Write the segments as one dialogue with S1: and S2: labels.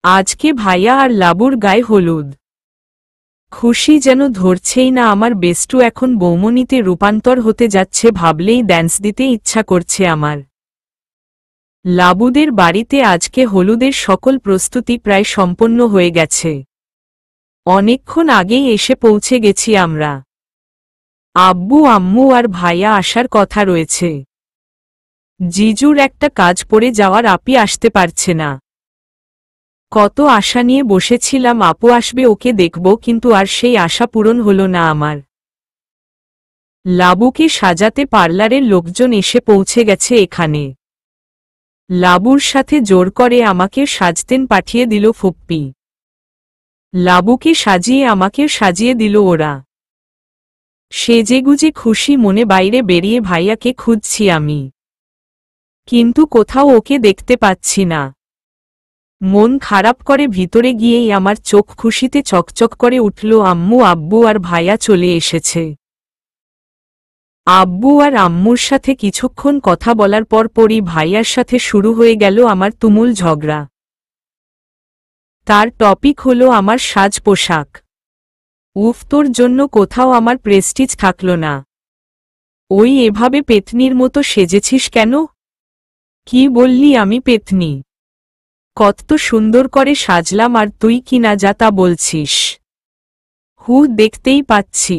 S1: আজকে ভাইয়া আর লাবুর গায়ে হলুদ। খুশি যেন ধরছেই না। আমার বেষ্টু এখন বৌমনিতে রূপান্তর হতে যাচ্ছে ভাবলেই ড্যান্স দিতে ইচ্ছা করছে আমার। লাবুদের বাড়িতে আজকে হলুদের সকল প্রস্তুতি প্রায় সম্পন্ন হয়ে গেছে। অনেকক্ষণ আগেই এসে পৌঁছে গেছি আমরা। আব্বু আম্মু আর ভাইয়া আসার কথা রয়েছে। জিজুর একটা কাজ পড়ে যাওয়ার আপি আসতে পারছে না। কত আশা নিয়ে বসেছিলাম আপু আসবে ওকে দেখব, কিন্তু আর সেই আশা পূরণ হলো না আমার। লাবুকে সাজাতে পার্লারের লোকজন এসে পৌঁছে গেছে এখানে। লাবুর সাথে জোর করে আমাকে সাজতেন পাঠিয়ে দিল ফুপ্পি। লাবুকে সাজিয়ে আমাকে সাজিয়ে দিল ওরা। সেজেগুজে খুশি মনে বাইরে বেরিয়ে ভাইয়াকে খুঁজছি আমি, কিন্তু কোথাও ওকে দেখতে পাচ্ছি না। মন খারাপ করে ভিতরে গিয়েই আমার চোখ খুশিতে চকচক করে উঠল। আম্মু আব্বু আর ভাইয়া চলে এসেছে। আব্বু আর আম্মুর সাথে কিছুক্ষণ কথা বলার পরপরই ভাইয়ার সাথে শুরু হয়ে গেল আমার তুমুল ঝগড়া। তার টপিক হলো আমার সাজ পোশাক। উফ, তোর জন্য কোথাও আমার প্রেস্টিজ থাকল না। ওই এভাবে পেতনির মতো সেজেছিস কেন? কি বললি আমি পেতনি? কত সুন্দর করে সাজলাম আর তুই কিনা যা তা বলছিস। দেখতেই পাচ্ছি।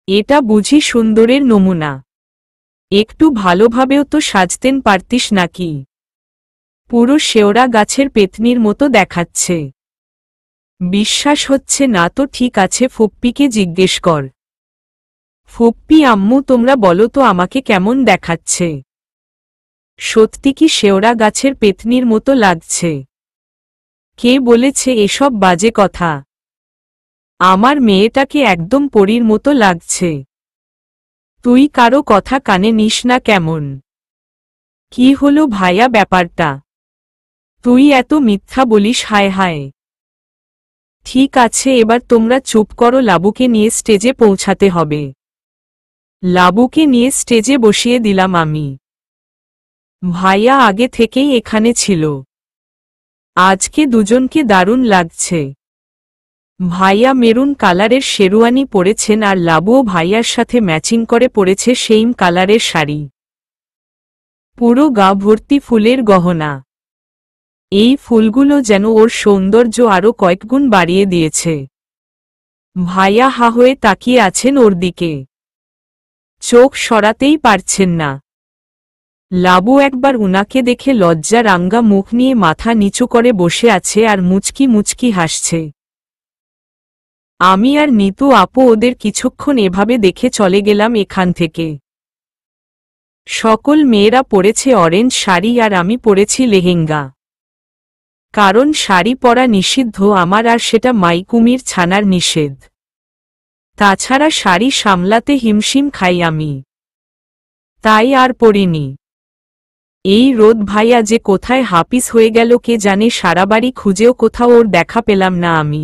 S1: এটা বুঝি সুন্দরের নমুনা? একটু ভালোভাবেও তো সাজতেন পারতিস নাকি? পুরো শেওড়া গাছের পেতনির মতো দেখাচ্ছে। বিশ্বাস হচ্ছে না তো ঠিক আছে, ফুপ্পিকে জিজ্ঞেস কর। ফুপ্পি আম্মু তোমরা বলো তো আমাকে কেমন দেখাচ্ছে? সত্যি কি শেওড়া গাছের পেতনির মতো লাগছে? কে বলেছে এসব বাজে কথা? আমার মেয়েটাকে একদম পরীর মতো লাগছে। তুই কারো কথা কানে নিস না কেমন? কি হলো ভাইয়া ব্যাপারটা? তুই এত মিথ্যা বলিস? হায় হায়। ঠিক আছে এবার তোমরা চুপ করো, লাবুকে নিয়ে স্টেজে পৌঁছাতে হবে। লাবুকে নিয়ে স্টেজে বসিয়ে দিলাম আমি। ভাইয়া আগে থেকেই এখানে ছিল। আজকে দুজনকে দারুণ লাগছে। ভাইয়া মেরুন কালারের শেরওয়ানি পরেছেন আর লাবুও ভাইয়ার সাথে ম্যাচিং করে পরেছে সেইম কালারের শাড়ি। পুরো গা ভর্তি ফুলের গহনা। এই ফুলগুলো যেন ওর সৌন্দর্য আরও কয়েকগুণ বাড়িয়ে দিয়েছে। ভাইয়া হা হয়ে তাকিয়ে আছেন ওর দিকে, চোখ সরাতেই পারছেন না। লাবু একবার উনাকে দেখে লজ্জা রাঙ্গা মুখ নিয়ে মাথা নিচু করে বসে আছে আর মুচকি মুচকি হাসছে। আমি আর নিতু আপু ওদের কিছুক্ষণ এভাবে দেখে চলে গেলাম এখান থেকে। সকল মেয়েরা পরেছে অরেঞ্জ শাড়ি আর আমি পরেছি লেহেঙ্গা। কারণ শাড়ি পরা নিষিদ্ধ আমার, আর সেটা মাইকুমির ছানার নিষেধ। তাছাড়া শাড়ি সামলাতে হিমশিম খাই আমি, তাই আর পরিনি। এই রোদ ভাইয়া যে কোথায় হাপিস হয়ে গেল কে জানে, সারা বাড়ি খুঁজেও কোথাও ওর দেখা পেলাম না আমি।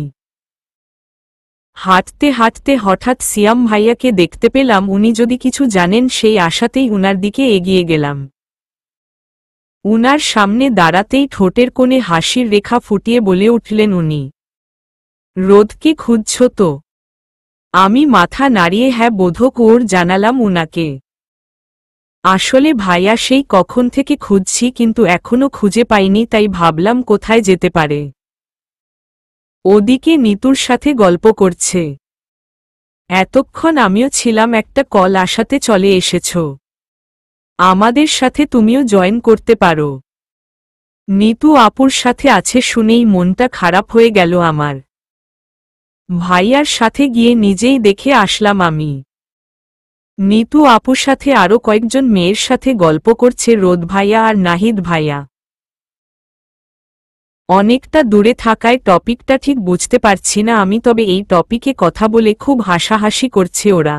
S1: হাঁটতে হাঁটতে হঠাৎ সিয়াম ভাইয়াকে দেখতে পেলাম। উনি যদি কিছু জানেন সেই আশাতেই উনার দিকে এগিয়ে গেলাম। উনার সামনে দাঁড়াতেই ঠোঁটের কোণে হাসির রেখা ফুটিয়ে বলে উঠলেন উনি, রোদকে খুঁজছ তো? আমি মাথা নাড়িয়ে হ্যাঁ বোধক ওর জানালাম উনাকে। আসলে ভাইয়া সেই কখন থেকে খুঁজছি, কিন্তু এখনো খুঁজে পাইনি, তাই ভাবলাম কোথায় যেতে পারে। ওদিকে নিতুর সাথে গল্প করছে। এতক্ষণ আমিও ছিলাম, একটা কল আসাতে চলে এসেছ। আমাদের সাথে তুমিও জয়েন করতে পারো। নিতু আপুর সাথে আছে শুনেই মনটা খারাপ হয়ে গেল আমার। ভাইয়ার সাথে গিয়ে নিজেই দেখে আসলাম আমি। নিতু আপুর সাথে আরও কয়েকজন মেয়ের সাথে গল্প করছে রোদ ভাইয়া আর নাহিদ ভাইয়া। অনেকটা দূরে থাকায় টপিকটা ঠিক বুঝতে পারছি না আমি, তবে এই টপিকে কথা বলে খুব হাসাহাসি করছে ওরা।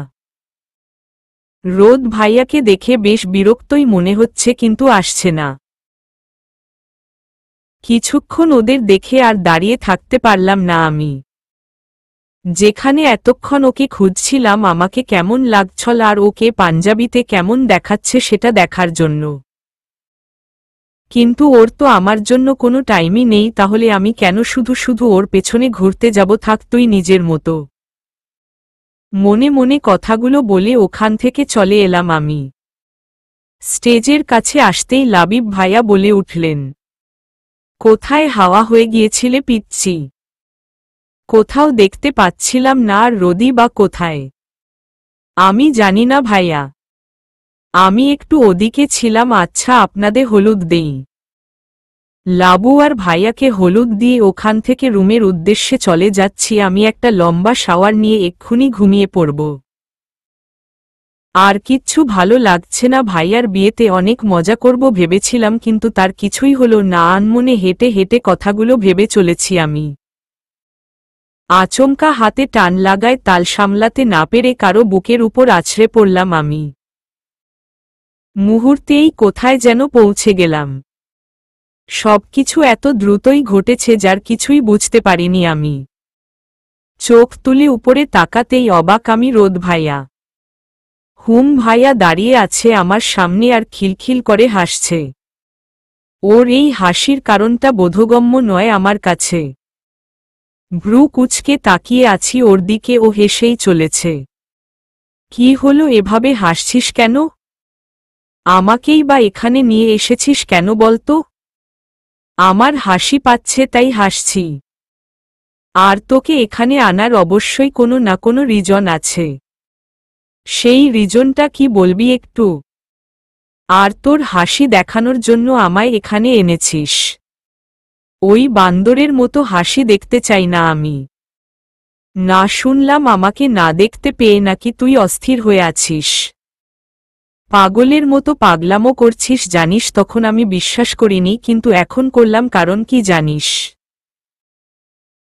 S1: রোদ ভাইয়াকে দেখে বেশ বিরক্তই মনে হচ্ছে, কিন্তু আসছে না। কিছুক্ষণ ওদের দেখে আর দাঁড়িয়ে থাকতে পারলাম না আমি। যেখানে এতক্ষণ ওকে খুঁজছিলাম আমাকে কেমন লাগছল আর ওকে পাঞ্জাবিতে কেমন দেখাচ্ছে সেটা দেখার জন্য। কিন্তু ওর তো আমার জন্য কোনো টাইমই নেই, তাহলে আমি কেন শুধু শুধু ওর পেছনে ঘুরতে যাব? থাক তুই নিজের মতো। মনে মনে কথাগুলো বলে ওখান থেকে চলে এলাম আমি। স্টেজের কাছে আসতেই লাবিব ভাইয়া বলে উঠলেন, কোথায় হাওয়া হয়ে গিয়েছিলে পিচ্ছি? কোথাও দেখতে পাচ্ছিলাম না, আর রোদি বা কোথায়? আমি জানি না ভাইয়া, আমি একটু ওদিকে ছিলাম। আচ্ছা আপনাদের হলুদ দেই। লাবু আর ভাইয়াকে হলুদ দিয়ে ওখান থেকে রুমের উদ্দেশ্যে চলে যাচ্ছি। আমি একটা লম্বা শাওয়ার নিয়ে এক্ষুনি ঘুমিয়ে পড়ব। আর কিচ্ছু ভালো লাগছে না। ভাইয়ার বিয়েতে অনেক মজা করব ভেবেছিলাম, কিন্তু তার কিছুই হলো না। আনমনে হেঁটে হেঁটে কথাগুলো ভেবে চলেছি আমি। আচমকা হাতে টান লাগায়, তাল সামলাতে না পেরে কারো বুকের উপর আছড়ে পড়লাম আমি। মুহূর্তেই কোথায় যেন পৌঁছে গেলাম। সবকিছু এত দ্রুতই ঘটেছে যার কিছুই বুঝতে পারিনি আমি। চোখ তুলে উপরে তাকাতেই অবাক আমি। রোদ ভাইয়া, হুম ভাইয়া দাঁড়িয়ে আছে আমার সামনে আর খিলখিল করে হাসছে। ওর এই হাসির কারণটা বোধগম্য নয় আমার কাছে। ভ্রু কুঁচকে তাকিয়ে আছি ওর দিকে, ও হেসেই চলেছে। কি হলো, এভাবে হাসছিস কেন? আমাকেই বা এখানে নিয়ে এসেছিস কেন বলতো? আমার হাসি পাচ্ছে তাই হাসছি। আর তোকে এখানে আনার অবশ্যই কোনো না কোনো রিজন আছে। সেই রিজনটা কি বলবি একটু? আর তোর হাসি দেখানোর জন্য আমায় এখানে এনেছিস? ওই বান্দরের মতো হাসি দেখতে চাই না আমি। না শুনলাম আমাকে না দেখতে পেয়ে নাকি তুই অস্থির হয়ে আছিস, পাগলের মতো পাগলামো করছিস। জানিস তখন আমি বিশ্বাস করিনি, কিন্তু এখন করলাম। কারণ কি জানিস?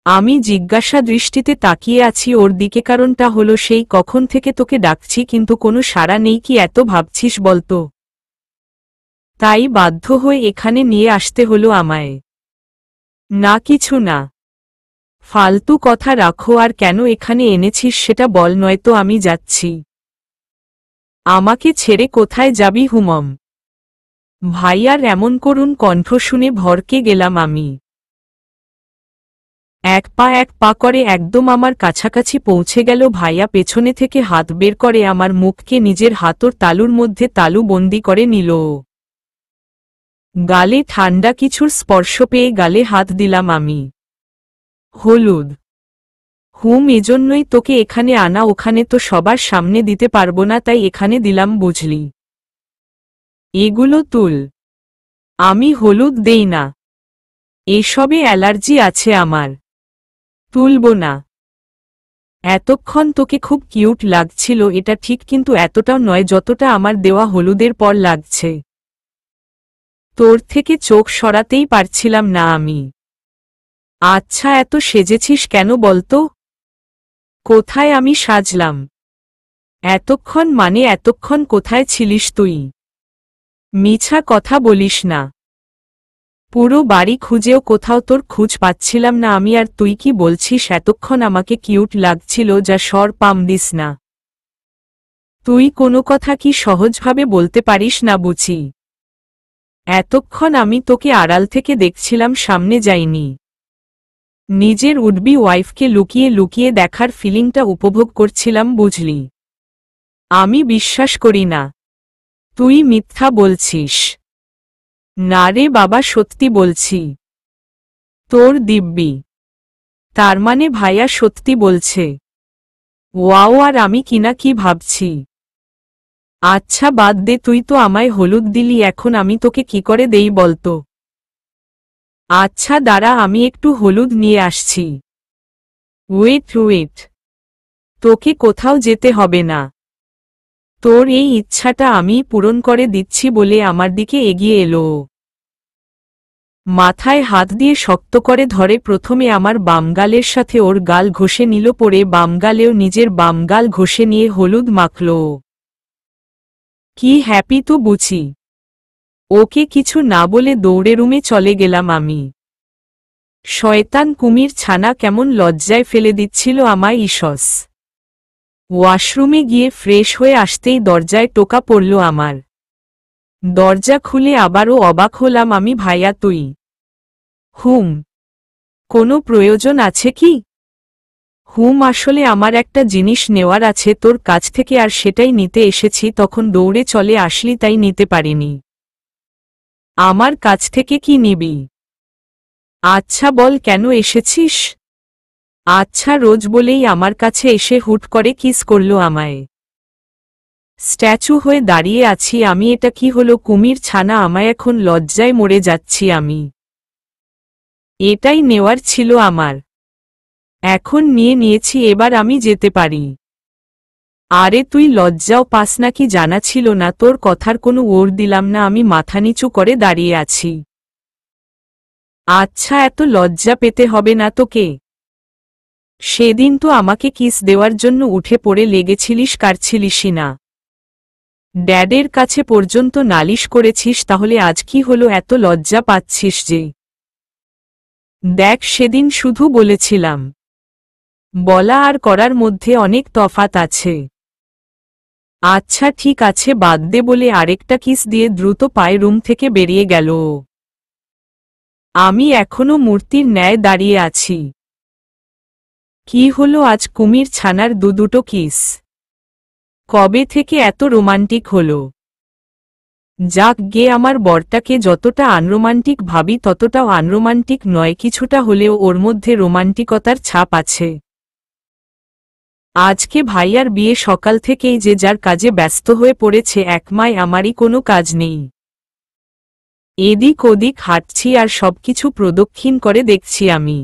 S1: আমি জিজ্ঞাসা দৃষ্টিতে তাকিয়ে আছি ওর দিকে। কারণটা হলো সেই কখন থেকে তোকে ডাকছি কিন্তু কোনো সাড়া নেই। কি এত ভাবছিস বলতো? তাই বাধ্য হয়ে এখানে নিয়ে আসতে হলো আমায়। না কিছু না, ফালতু কথা রাখো। আর কেন এখানে এনেছিস সেটা বল, নয়তো আমি যাচ্ছি। আমাকে ছেড়ে কোথায় যাবি হুমম? ভাইয়ার এমন করুণ কণ্ঠ শুনে ভরকে গেলাম আমি। এক পা করে একদম আমার কাছাকাছি পৌঁছে গেল। ভাইয়া পেছনে থেকে হাত বের করে আমার মুখকে নিজের হাতর তালুর মধ্যে তালু বন্দি করে নিল। গালে ঠান্ডা কিছুর স্পর্শ পেয়ে গালে হাত দিলাম আমি। হলুদ? হুম, এজন্যই তোকে এখানে আনা। ওখানে তো সবার সামনে দিতে পারবো না, তাই এখানে দিলাম বুঝলি। এগুলো তুল। আমি হলুদ দেই না, এসবে অ্যালার্জি আছে আমার। তুলব না। এতক্ষণ তোকে খুব কিউট লাগছিল এটা ঠিক, কিন্তু এতটাও নয় যতটা আমার দেওয়া হলুদের পর লাগছে। তোর থেকে চোখ সরাতেই পারছিলাম না আমি। আচ্ছা এত সেজেছিস কেন বলতো? কোথায় আমি সাজলাম? এতক্ষণ মানে এতক্ষণ কোথায় ছিলিস তুই? মিছা কথা বলিস না। পুরো বাড়ি খুঁজেও কোথাও তোর খুঁজ পাচ্ছিলাম না আমি। আর তুই কি বলছিস এতক্ষণ আমাকে কিউট লাগছিল? যা সর, পাম দিস না। তুই কোনো কথা কি সহজভাবে বলতে পারিস না বুঝি? এতক্ষণ আমি তোকে আড়াল থেকে দেখছিলাম, সামনে যাইনি। নিজের উডবি ওয়াইফকে লুকিয়ে লুকিয়ে দেখার ফিলিংটা উপভোগ করছিলাম বুঝলি। আমি বিশ্বাস করি না, তুই মিথ্যা বলছিস। না রে বাবা, সত্যি বলছি। তোর দিব্যি। তার মানে ভাইয়া সত্যি বলছে? ওয়াও, আর আমি কিনা কি ভাবছি। আচ্ছা বাদ দে, তুই তো আমায় হলুদ দিলি, এখন আমি তোকে কি করে দেই বলতো? আচ্ছা দাঁড়া, আমি একটু হলুদ নিয়ে আসছি। ওয়েট ওয়েট, তোকে কোথাও যেতে হবে না। তোর এই ইচ্ছাটা আমি পূরণ করে দিচ্ছি বলে আমার দিকে এগিয়ে এলো। মাথায় হাত দিয়ে শক্ত করে ধরে প্রথমে আমার বাম গালের সাথে ওর গাল ঘষে নিল, পরে বাম গালেও নিজের বাম গাল ঘষে নিয়ে হলুদ মাখল। কি হ্যাপি তো বুঝি। ওকে কিছু না বলে দৌড়ে রুমে চলে গেলাম আমি। শয়তান কুমির ছানা কেমন লজ্জায় ফেলে দিচ্ছিল আমায় ইসস। ওয়াশরুমে গিয়ে ফ্রেশ হয়ে আসতেই দরজায় টোকা পড়ল আমার। দরজা খুলে আবারও অবাক হলাম আমি। ভাইয়া তুই? কোনো প্রয়োজন আছে কি? আসলে আমার একটা জিনিস নেওয়ার আছে তোর কাছ থেকে, আর সেটাই নিতে এসেছি। তখন দৌড়ে চলে আসলি, তাই নিতে পারিনি। আমার কাছ থেকে কি নিবি? আচ্ছা বল কেন এসেছিস? আচ্ছা, রোজ বলেই আমার কাছে এসে হুট করে কিস করলো আমায়। স্ট্যাচু হয়ে দাঁড়িয়ে আছি আমি। এটা কি হলো কুমির ছানা? আমায় এখন লজ্জায় মরে যাচ্ছি আমি। এটাই নেওয়ার ছিল আমার, এখন নিয়ে নিয়েছি, এবার আমি যেতে পারি। আরে তুই লজ্জাও পাস নাকি? জানা ছিল না, তোর কথার কোনো ওর দিলাম না আমি। মাথা নিচু করে দাঁড়িয়ে আছি। আচ্ছা, এত লজ্জা পেতে হবে না তোকে। সেদিন তো আমাকে কিস দেওয়ার জন্য উঠে পড়ে লেগেছিলিস, কারছিলিসই না। ড্যাডের কাছে পর্যন্ত নালিশ করেছিস, তাহলে আজ কি হলো এত লজ্জা পাচ্ছিস যে? দেখ, সেদিন শুধু বলেছিলাম। বলা আর করার মধ্যে অনেক তফাৎ আছে। আচ্ছা ঠিক আছে, বাদ দে বলে আরেকটা কিস দিয়ে দ্রুত পায়ে রুম থেকে বেরিয়ে গেল ও। আমি এখনো মূর্তির ন্যায় দাঁড়িয়ে আছি। কি হলো আজ কুমির ছানার দুটো কিস? কবে থেকে এত রোমান্টিক হলো? যাক গে, আমার বরটাকে যতটা আনরোমান্টিক ভাবি ততটাও আনরোমান্টিক নয়, কিছুটা হলেও ওর মধ্যে রোমান্টিকতার ছাপ আছে। আজকে ভাইয়ার বিয়ে, সকাল থেকেই যে যার কাজে ব্যস্ত হয়ে পড়েছে, একমায় আমারই কোনো কাজ নেই। এদিক ওদিক হাঁটছি আর সবকিছু প্রদক্ষিণ করে দেখছি আমি।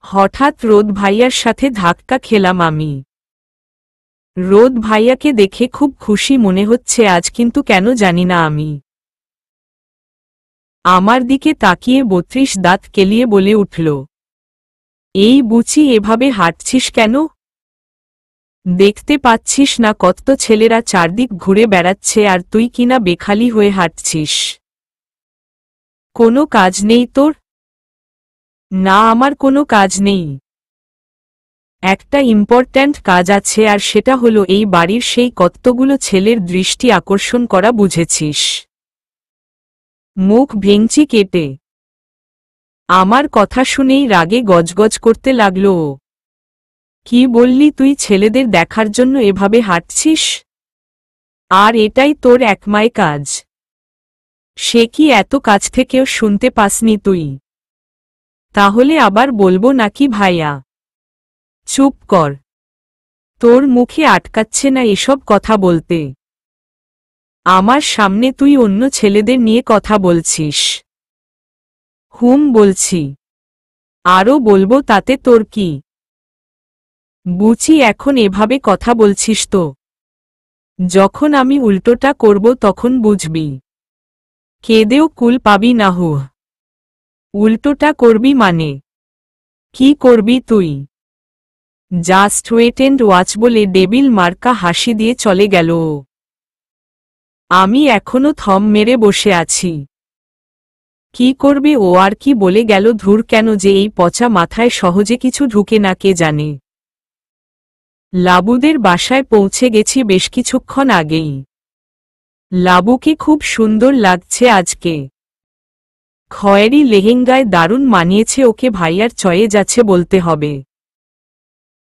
S1: হঠাৎ রোদ ভাইয়ার সাথে ধাক্কা খেলাম আমি। রোদ ভাইয়াকে দেখে খুব খুশি মনে হচ্ছে আজ, কিন্তু কেন জানি না আমি। আমার দিকে তাকিয়ে 32 দাঁত কেলিয়ে বলে উঠল, এই বুচি এভাবে হাঁটছিস কেন? দেখতে পাচ্ছিস না কত ছেলেরা চারদিক ঘুরে বেড়াচ্ছে, আর তুই কিনা বেখালি হয়ে হাঁটছিস? কোনো কাজ নেই তোর? না, আমার কোনো কাজ নেই। একটা ইম্পর্ট্যান্ট কাজ আছে, আর সেটা হলো এই বাড়ির সেই কতগুলো ছেলের দৃষ্টি আকর্ষণ করা, বুঝেছিস? মুখ ভেঙচি কেটে আমার কথা শুনেই রাগে গজগজ করতে লাগলো ও। কি বললি তুই? ছেলেদের দেখার জন্য এভাবে হাঁটছিস? আর এটাই তোর একমায় কাজ? সে কি এত কাছ থেকেও শুনতে পাসনি তুই? তাহলে আবার বলবো নাকি ভাইয়া? চুপ কর, তোর মুখে আটকাচ্ছে না এসব কথা বলতে। আমার সামনে তুই অন্য ছেলেদের নিয়ে কথা বলছিস। বলছি, আরও বলবো, তাতে তোর কি? বুঝি এখন এভাবে কথা বলছিস তো? যখন আমি উল্টোটা করব তখন বুঝবি। কেঁদেও কুল পাবি না। উল্টোটা করবি মানে? কি করবি তুই? জাস্ট ওয়েট এন্ড ওয়াচ বলে ডেবিল মার্কা হাসি দিয়ে চলে গেল ও। আমি এখনো থম মেরে বসে আছি। কি করবে ও? আর কি বলে গেল? ধুর, কেন যে এই পচা মাথায় সহজে কিছু ঢুকে না কে জানে। লাবুদের বাসায় পৌঁছে গেছি বেশ কিছুক্ষণ আগেই। লাবুকে খুব সুন্দর লাগছে আজকে। খয়েরি লেহেঙ্গায় দারুণ মানিয়েছে ওকে, ভাইয়ার চয়ে যাচ্ছে বলতে হবে।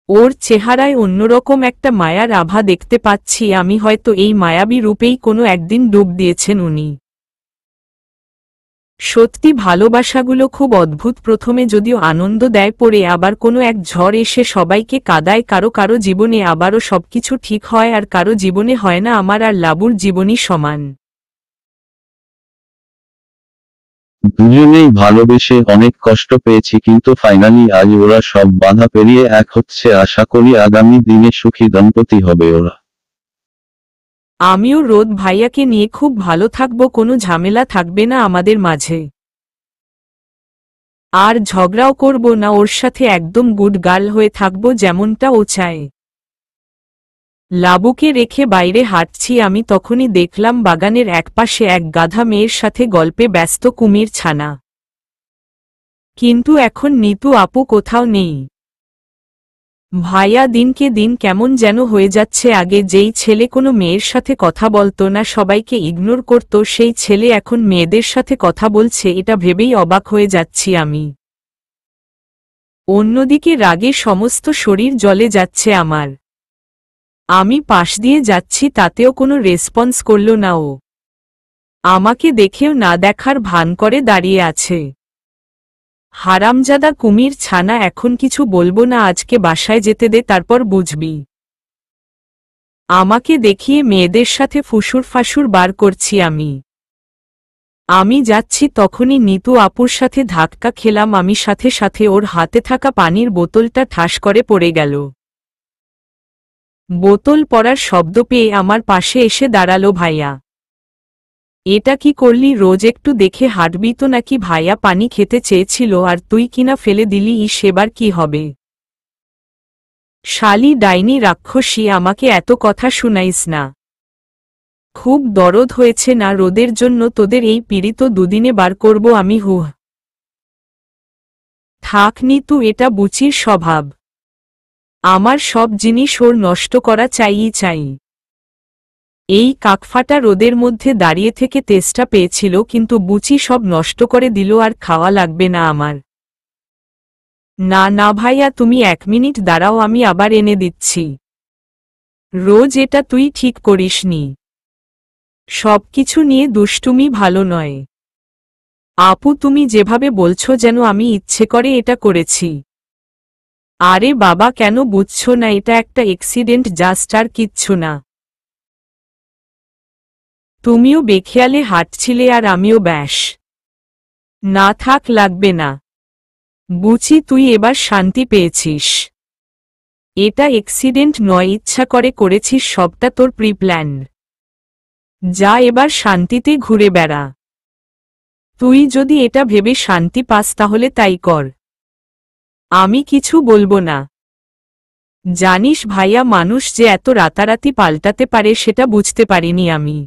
S1: ওর চেহারায় অন্যরকম একটা মায়ার আভা দেখতে পাচ্ছি আমি, হয়তো এই মায়াবী রূপেই কোনো একদিন ডুব দিয়েছেন উনি। সত্যি ভালোবাসাগুলো খুব অদ্ভুত, প্রথমে যদিও আনন্দ দেয়, পরে আবার কোনো এক ঝড় এসে সবাইকে কাদায়। কারো কারো জীবনে আবারও সবকিছু ঠিক হয়, আর কারো জীবনে হয় না। আমার আর লাবুর জীবনই সমান।
S2: দুজনেই ভালোবেসে অনেক কষ্ট পেয়েছি, কিন্তু ফাইনালি আজ ওরা সব বাধা পেরিয়ে এক হচ্ছে। আশা করি আগামী দিনে সুখী দম্পতি হবে ওরা।
S1: আমিও রোদ ভাইয়াকে নিয়ে খুব ভালো থাকবো, কোনো ঝামেলা থাকবে না আমাদের মাঝে। আর ঝগড়াও করব না ওর সাথে, একদম গুড গার্ল হয়ে থাকবো যেমনটা ও চায়। লাবুকে রেখে বাইরে হাঁটছি আমি, তখনই দেখলাম বাগানের একপাশে এক গাধা মেয়ের সাথে গল্পে ব্যস্ত কুমির ছানা। কিন্তু এখন নিতু আপু কোথাও নেই। ভাইয়া দিনকে দিন কেমন যেন হয়ে যাচ্ছে। আগে যেই ছেলে কোনো মেয়ের সাথে কথা বলতো না, সবাইকে ইগনোর করত, সেই ছেলে এখন মেয়েদের সাথে কথা বলছে, এটা ভেবেই অবাক হয়ে যাচ্ছি আমি। অন্যদিকে রাগে সমস্ত শরীর জ্বলে যাচ্ছে আমার। আমি পাশ দিয়ে যাচ্ছি, তাতেও কোনো রেসপন্স করল না ও। আমাকে দেখেও না দেখার ভান করে দাঁড়িয়ে আছে। হারামজাদা কুমির ছানা, এখন কিছু বলবো না, আজকে বাসায় যেতে দে, তারপর বুঝবি। আমাকে দেখিয়ে মেয়েদের সাথে ফুসুর ফাসুর বার করছি আমি। আমি যাচ্ছি তখনই নিতু আপুর সাথে ধাক্কা খেলাম আমি, সাথে সাথে ওর হাতে থাকা পানির বোতলটা ঠাস করে পড়ে গেল। বোতল পড়ার শব্দ পেয়ে আমার পাশে এসে দাঁড়ালো ভাইয়া। এটা কি করলি? রোজ একটু দেখে হাঁটবি তো নাকি? ভাইয়া পানি খেতে চেয়েছিল আর তুই কিনা ফেলে দিলি, সেবার কি হবে? শালি ডাইনি রাক্ষসী, আমাকে এত কথা শুনাইস না। খুব দরদ হয়েছে না রোদের জন্য? তোদের এই পিড়ি তো দুদিনে বার করব আমি। হুহ, থাক নিতু, এটা বুচির স্বভাব। আমার সব জিনিস ওর নষ্ট করা চাই। এই কাকফাটা রোদের মধ্যে দাঁড়িয়ে থেকে তেষ্টা পেয়েছিল, কিন্তু বুচি সব নষ্ট করে দিল, আর খাওয়া লাগবে না আমার। না না ভাইয়া, তুমি 1 মিনিট দাঁড়াও, আমি আবার এনে দিচ্ছি। রোজ এটা তুই ঠিক করিসনি। সবকিছু নিয়ে দুষ্টুমি ভালো নয়। আপু, তুমি যেভাবে বলছো যেন আমি ইচ্ছে করে এটা করেছি। আরে বাবা, কেন বুঝছো না? এটা একটা অ্যাক্সিডেন্ট, জাস্ট, আর কিচ্ছু না। তুমিও বেখেয়ালে হাঁটছিলে আর আমিও ব্যাস। না থাক, লাগবে না। বুঝি তুই এবার শান্তি পেয়েছিস। এটা অ্যাক্সিডেন্ট নয়, ইচ্ছা করে করেছিস, সবটা তোর প্রিপ্ল্যান্ড। যা এবার শান্তিতে ঘুরে বেড়া। তুই যদি এটা ভেবে শান্তি পাস তাহলে তাই কর, আমি কিছু বলবো না। জানিস ভাইয়া, মানুষ যে এত রাতারাতি পাল্টাতে পারে সেটা বুঝতে পারিনি আমি।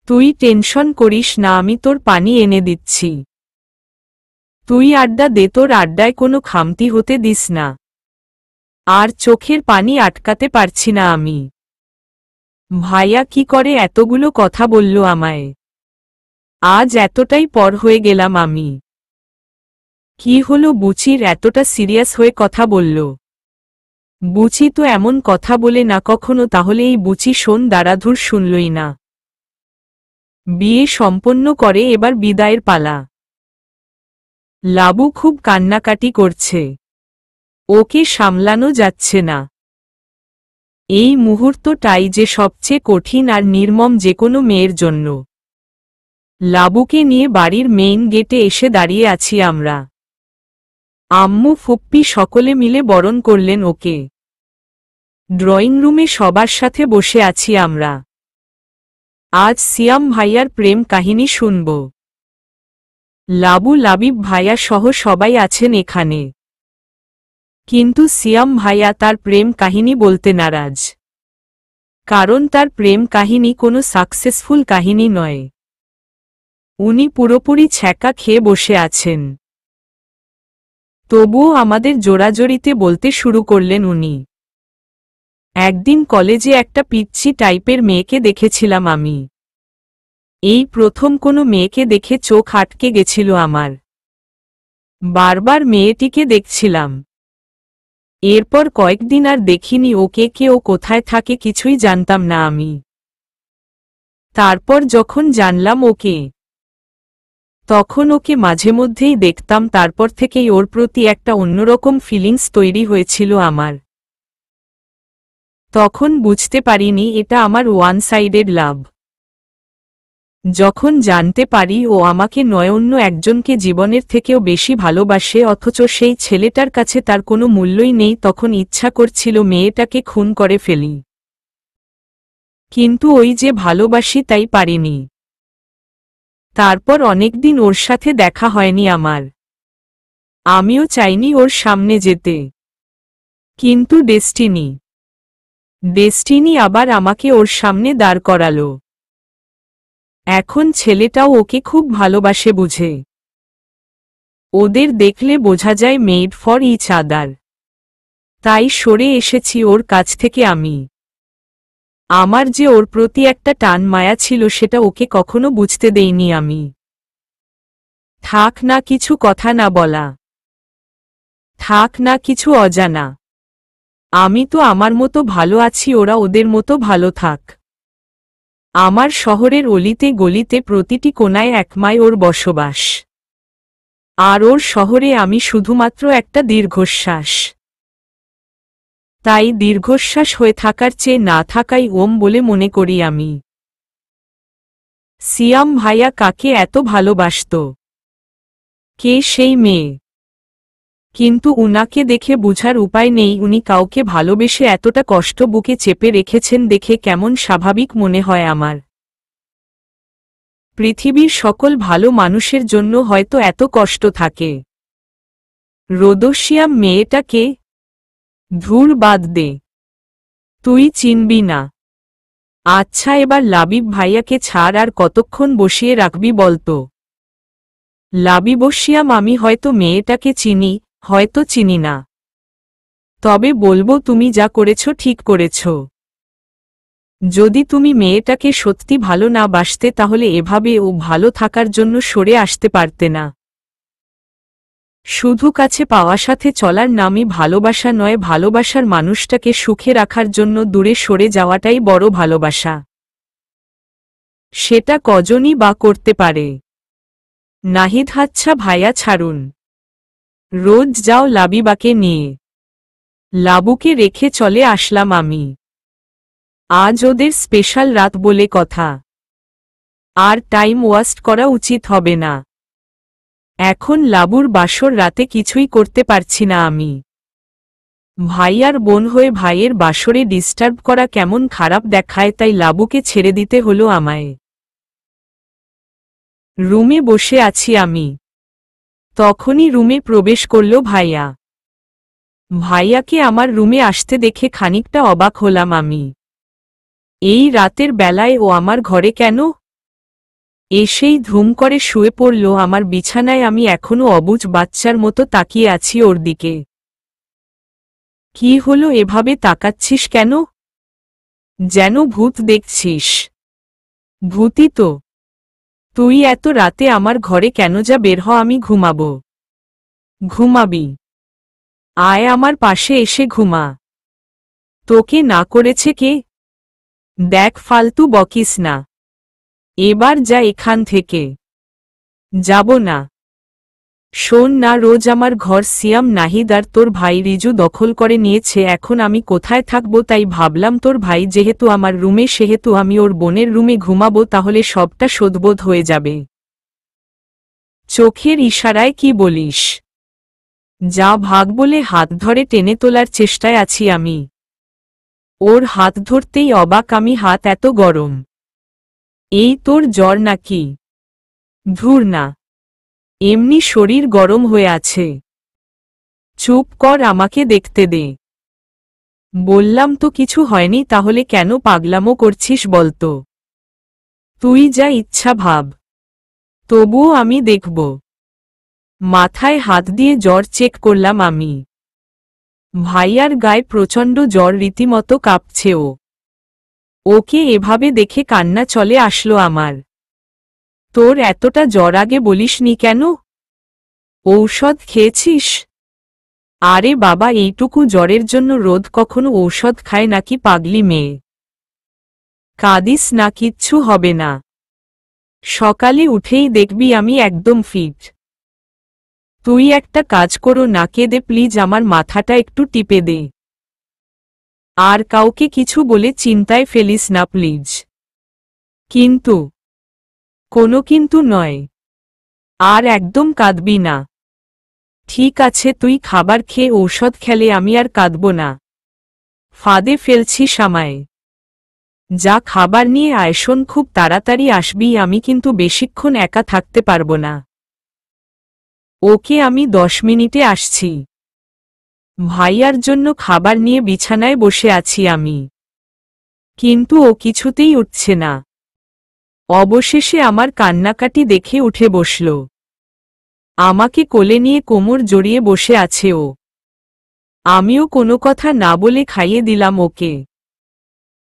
S1: তুই টেনশন করিস না, আমি তোর পানি এনে দিচ্ছি। তুই আড্ডা দে, তোর আড্ডায় কোনো খামতি হতে দিস না। আর চোখের পানি আটকাতে পারছি না আমি। ভাইয়া কি করে এতগুলো কথা বলল আমায়? আজ এতটাই পর হয়ে গেলাম আমি। কি হলো বুচির, এতটা সিরিয়াস হয়ে কথা বলল? বুচি তো এমন কথা বলে না কখনো। তাহলে এই বুচি শোন দাঁড়াধুর শুনলই না। বিয়ে সম্পন্ন করে এবার বিদায়ের পালা। লাবু খুব কান্নাকাটি করছে, ওকে সামলানো যাচ্ছে না। এই মুহূর্তটাই যে সবচেয়ে কঠিন আর নির্মম যেকোনো মেয়ের জন্য। লাবুকে নিয়ে বাড়ির মেইন গেটে এসে দাঁড়িয়ে আছি আমরা। আম্মু ফুপ্পি সকলে মিলে বরণ করলেন ওকে। ড্রয়িং রুমে সবার সাথে বসে আছি আমরা। আজ সিয়াম ভাইয়ার প্রেম কাহিনী শুনব। লাবু লাবিব ভাইয়া সহ সবাই আছেন এখানে। কিন্তু সিয়াম ভাইয়া তার প্রেম কাহিনী বলতে নারাজ। কারণ তার প্রেম কাহিনী কোনো সাকসেসফুল কাহিনী নয়। উনি পুরোপুরি ছ্যাঁকা খেয়ে বসে আছেন। তবুও আমাদের জোড়াজড়িতে বলতে শুরু করলেন উনি। একদিন কলেজে একটা পিচ্ছি টাইপের মেয়েকে দেখেছিলাম আমি। এই প্রথম কোনো মেয়েকে দেখে চোখ আটকে গেছিল আমার। বারবার মেয়েটিকে দেখছিলাম। এরপর কয়েকদিন আর দেখিনি ওকে, কে ও কোথায় থাকে কিছুই জানতাম না আমি। তারপর যখন জানলাম ওকে, তখন ওকে মাঝে মধ্যেই দেখতাম। তারপর থেকেই ওর প্রতি একটা অন্যরকম ফিলিংস তৈরি হয়েছিল আমার। তখন বুঝতে পারিনি এটা আমার ওয়ান সাইডেড লাভ। যখন জানতে পারি ও আমাকে নয় অন্য একজনকে জীবনের থেকেও বেশি ভালোবাসে, অথচ সেই ছেলেটার কাছে তার কোনো মূল্যই নেই, তখন ইচ্ছা করছিল মেয়েটাকে খুন করে ফেলি। কিন্তু ওই যে ভালোবাসি তাই পারিনি। তারপর অনেকদিন ওর সাথে দেখা হয়নি আমার। আমিও চাইনি ওর সামনে যেতে। কিন্তু ডেস্টিনি আবার আমাকে ওর সামনে দাঁড় করালো। এখন ছেলেটাও ওকে খুব ভালোবাসে বুঝে। ওদের দেখলে বোঝা যায় মেড ফর ইচ আদার। তাই সরে এসেছি ওর কাছ থেকে আমি। আমার যে ওর প্রতি একটা টান মায়া ছিল সেটা ওকে কখনো বুঝতে দেইনি আমি। থাক না কিছু কথা না বলা, থাক না কিছু অজানা। আমি তো আমার মতো ভালো আছি, ওরা ওদের মতো ভালো থাক। আমার শহরের অলিতে গলিতে প্রতিটি কোনায় একমায় ওর বসবাস, আর ওর শহরে আমি শুধুমাত্র একটা দীর্ঘশ্বাস। তাই দীর্ঘশ্বাস হয়ে থাকার চেয়ে না থাকাই ওম বলে মনে করি আমি। সিয়াম ভাইয়া কাকে এত ভালোবাসত? কে সেই মেয়ে? কিন্তু উনাকে দেখে বুঝার উপায় নেই উনি কাউকে ভালোবেসে এতটা কষ্ট বুকে চেপে রেখেছেন দেখে কেমন স্বাভাবিক মনে হয় আমার। পৃথিবীর সকল ভালো মানুষের জন্য হয়তো এত কষ্ট থাকে। রোদসিয়াম মেয়েটাকে? ধুর বাদ দে, তুই চিনবি না। আচ্ছা এবার লাবিব ভাইয়াকে ছাড়, আর কতক্ষণ বসিয়ে রাখবি বলতো? লাবিবসিয়াম আমি হয়তো মেয়েটাকে চিনি, হয়তো চিনি না, তবে বলবো তুমি যা করেছ ঠিক করেছ। যদি তুমি মেয়েটাকে সত্যি ভালো না বাসতে তাহলে এভাবে ও ভালো থাকার জন্য সরে আসতে পারতে না। শুধু কাছে পাওয়ার সাথে চলার নামই ভালোবাসা নয়, ভালোবাসার মানুষটাকে সুখে রাখার জন্য দূরে সরে যাওয়াটাই বড় ভালোবাসা। সেটা কজনই বা করতে পারে? নাহিদ আচ্ছা ভাইয়া ছাড়ুন, রোজ যাও লাবিবাকে নিয়ে। লাবুকে রেখে চলে আসলাম আমি। আজ ওদের স্পেশাল রাত বলে কথা, আর টাইম ওয়াস্ট করা উচিত হবে না। এখন লাবুর বাসর রাতে কিছুই করতে পারছি না আমি। ভাইয়ার বোন হয়ে ভাইয়ের বাসরে ডিস্টার্ব করা কেমন খারাপ দেখায়, তাই লাবুকে ছেড়ে দিতে হলো আমায়। রুমে বসে আছি আমি, তখনই রুমে প্রবেশ করল ভাইয়া। ভাইয়াকে আমার রুমে আসতে দেখে খানিকটা অবাক হলাম আমি। এই রাতের বেলায় ও আমার ঘরে কেন? এসেই ধুম করে শুয়ে পড়ল আমার বিছানায়। আমি এখনো অবুঝ বাচ্চার মতো তাকিয়ে আছি ওর দিকে। কি হলো, এভাবে তাকাচ্ছিস কেন? যেন ভূত দেখছিস? ভূতই তো। তুই এত রাতে আমার ঘরে কেন? যা বের হ, আমি ঘুমাবো। ঘুমাবি? আয় আমার পাশে এসে ঘুমা। তোকে না করেছে কে? দেখ ফালতু বকিস না, এবার যা এখান থেকে। যাব না। শোন না, রোজ আমার ঘর সিয়াম নাহিদ আর তোর ভাই রিজু দখল করে নিয়েছে, এখন আমি কোথায় থাকবো? তাই ভাবলাম তোর ভাই যেহেতু আমার রুমে সেহেতু আমি ওর বোনের রুমে ঘুমাবো, তাহলে সবটা শোধবোধ হয়ে যাবে। চোখের ইশারায় কি বলিস? যা ভাগ বলে হাত ধরে টেনে তোলার চেষ্টায় আছি আমি। ওর হাত ধরতেই অবাক আমি, হাত এত গরম। এই তোর জ্বর নাকি? ধুর না, এমনি শরীর গরম হয়ে আছে। চুপ কর, আমাকে দেখতে দে। বললাম তো কিছু হয়নি, তাহলে কেন পাগলামো করছিস বলতো? তুই যা ইচ্ছা ভাব, তবুও আমি দেখব। মাথায় হাত দিয়ে জ্বর চেক করলাম আমি। ভাইয়ার গায়ে প্রচণ্ড জ্বর, রীতিমতো কাঁপছে ও। ওকে এভাবে দেখে কান্না চলে আসলো আমার। তোর এতটা জ্বর আগে বলিসনি কেন? ঔষধ খেয়েছিস? আরে বাবা, এইটুকু জ্বরের জন্য রোদ কখনো ঔষধ খায় নাকি পাগলি মেয়ে? কাঁদিস না, কিচ্ছু হবে না। সকালে উঠেই দেখবি আমি একদম ফিট। তুই একটা কাজ করো না, কেঁদে প্লিজ আমার মাথাটা একটু টিপে দে। আর কাউকে কিছু বলে চিন্তায় ফেলিস না প্লিজ। কিন্তু? কোনো কিন্তু নয়। আর একদম কাঁদবি না। ঠিক আছে, তুই খাবার খেয়ে ঔষধ খেলে আমি আর কাঁদব না। ফাঁদে ফেলছিস আমায়। যা খাবার নিয়ে আয়, শোন খুব তাড়াতাড়ি আসবি, আমি কিন্তু বেশিক্ষণ একা থাকতে পারবো না। ওকে, আমি 10 মিনিটে আসছি। ভাইয়ার জন্য খাবার নিয়ে বিছানায় বসে আছি আমি, কিন্তু ও কিছুতেই উঠছে না। অবশেষে আমার কান্নাকাটি দেখে উঠে বসল। আমাকে কোলে নিয়ে কোমর জড়িয়ে বসে আছে ও। আমিও কোনো কথা না বলে খাইয়ে দিলাম ওকে।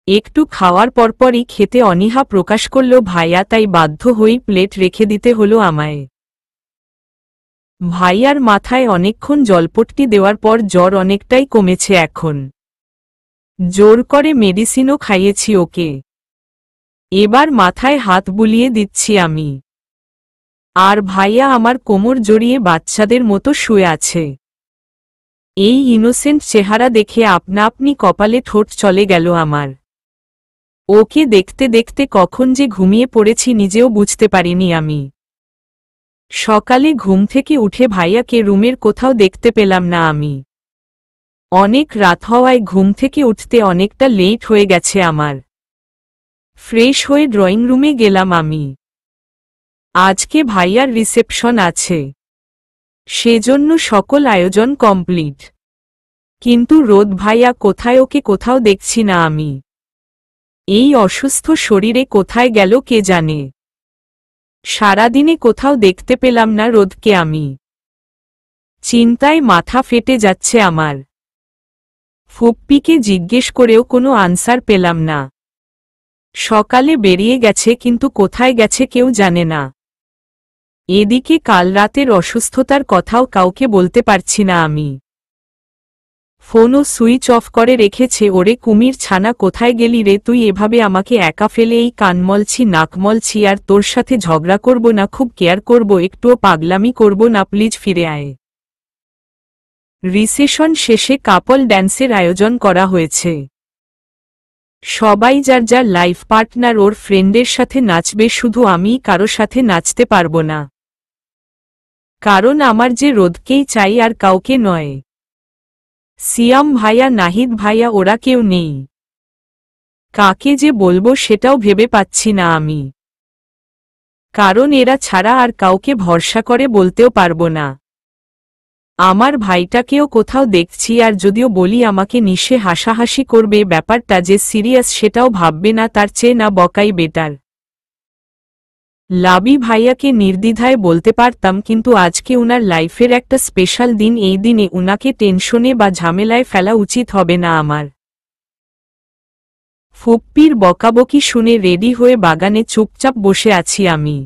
S1: একটু খাওয়ার পরপরই খেতে অনীহা প্রকাশ করল ভাইয়া, তাই বাধ্য হয়েই প্লেট রেখে দিতে হলো আমায়। ভাইয়ার মাথায় অনেকক্ষণ জলপট্টি দেওয়ার পর জ্বর অনেকটাই কমেছে এখন। জোর করে মেডিসিনও খাইয়েছি ওকে। এবার মাথায় হাত বুলিয়ে দিচ্ছি আমি। আর ভাইয়া আমার কোমর জড়িয়ে বাচ্চাদের মতো শুয়ে আছে। এই ইনোসেন্ট চেহারা দেখে আপনা আপনি কপালে ঠোঁট চলে গেল আমার। ওকে দেখতে দেখতে কখন যে ঘুমিয়ে পড়েছি নিজেও বুঝতে পারিনি আমি। সকালে ঘুম থেকে উঠে ভাইয়াকে রুমের কোথাও দেখতে পেলাম না আমি। অনেক রাত হওয়ায় ঘুম থেকে উঠতে অনেকটা লেট হয়ে গেছে আমার। ফ্রেশ হয়ে ড্রয়িং রুমে গেলাম আমি। আজকে ভাইয়ার রিসেপশন আছে, সেজন্য সকল আয়োজন কমপ্লিট। কিন্তু রোদ ভাইয়া কোথায়? ওকে কোথাও দেখছি না আমি। এই অসুস্থ শরীরে কোথায় গেল কে জানে। সারাদিনে কোথাও দেখতে পেলাম না রোদকে আমি। চিন্তায় মাথা ফেটে যাচ্ছে আমার। ফুপ্পিকে জিজ্ঞেস করেও কোনো আনসার পেলাম না। সকালে বেরিয়ে গেছে, কিন্তু কোথায় গেছে কেউ জানে না। এদিকে কাল রাতের অসুস্থতার কথাও কাউকে বলতে পারছি না আমি। ফোনও সুইচ অফ করে রেখেছে। ওরে কুমির ছানা, কোথায় গেলি রে তুই? এভাবে আমাকে একা ফেলে এই কানমলছি নাকমলছি, আর তোর সাথে ঝগড়া করব না, খুব কেয়ার করব, একটুও পাগলামি করব না, প্লিজ ফিরে আয়। রিসেপশন শেষে কাপল ড্যান্সের আয়োজন করা হয়েছে। সবাই যার যার লাইফ পার্টনার ওর ফ্রেন্ডের সাথে নাচবে, শুধু আমি কারো সাথে নাচতে পারবো না। কারণ আমার যে রোদকেই চাই, আর কাউকে নয়। সিয়াম ভাইয়া, নাহিদ ভাইয়া, ওরা কেউ নেই। কাকে যে বলবো সেটাও ভেবে পাচ্ছি না আমি। কারণ এরা ছাড়া আর কাউকে ভরসা করে বলতেও পারবো না। আমার ভাইটাকেও কোথাও দেখছি, আর যদিও বলি আমাকে নিশে হাসাহাসি করবে, ব্যাপারটা যে সিরিয়াস সেটাও ভাববে না, তার চেয়ে না বকাই বেটার। লাবি ভাইয়াকে নির্দ্বিধায় বলতে পারতাম, কিন্তু আজকে উনার লাইফের একটা স্পেশাল দিন, এই দিনে উনাকে টেনশনে বা ঝামেলায় ফেলা উচিত হবে না আমার। ফুপ্পির বকাবকি শুনে রেডি হয়ে বাগানে চুপচাপ বসে আছি আমি।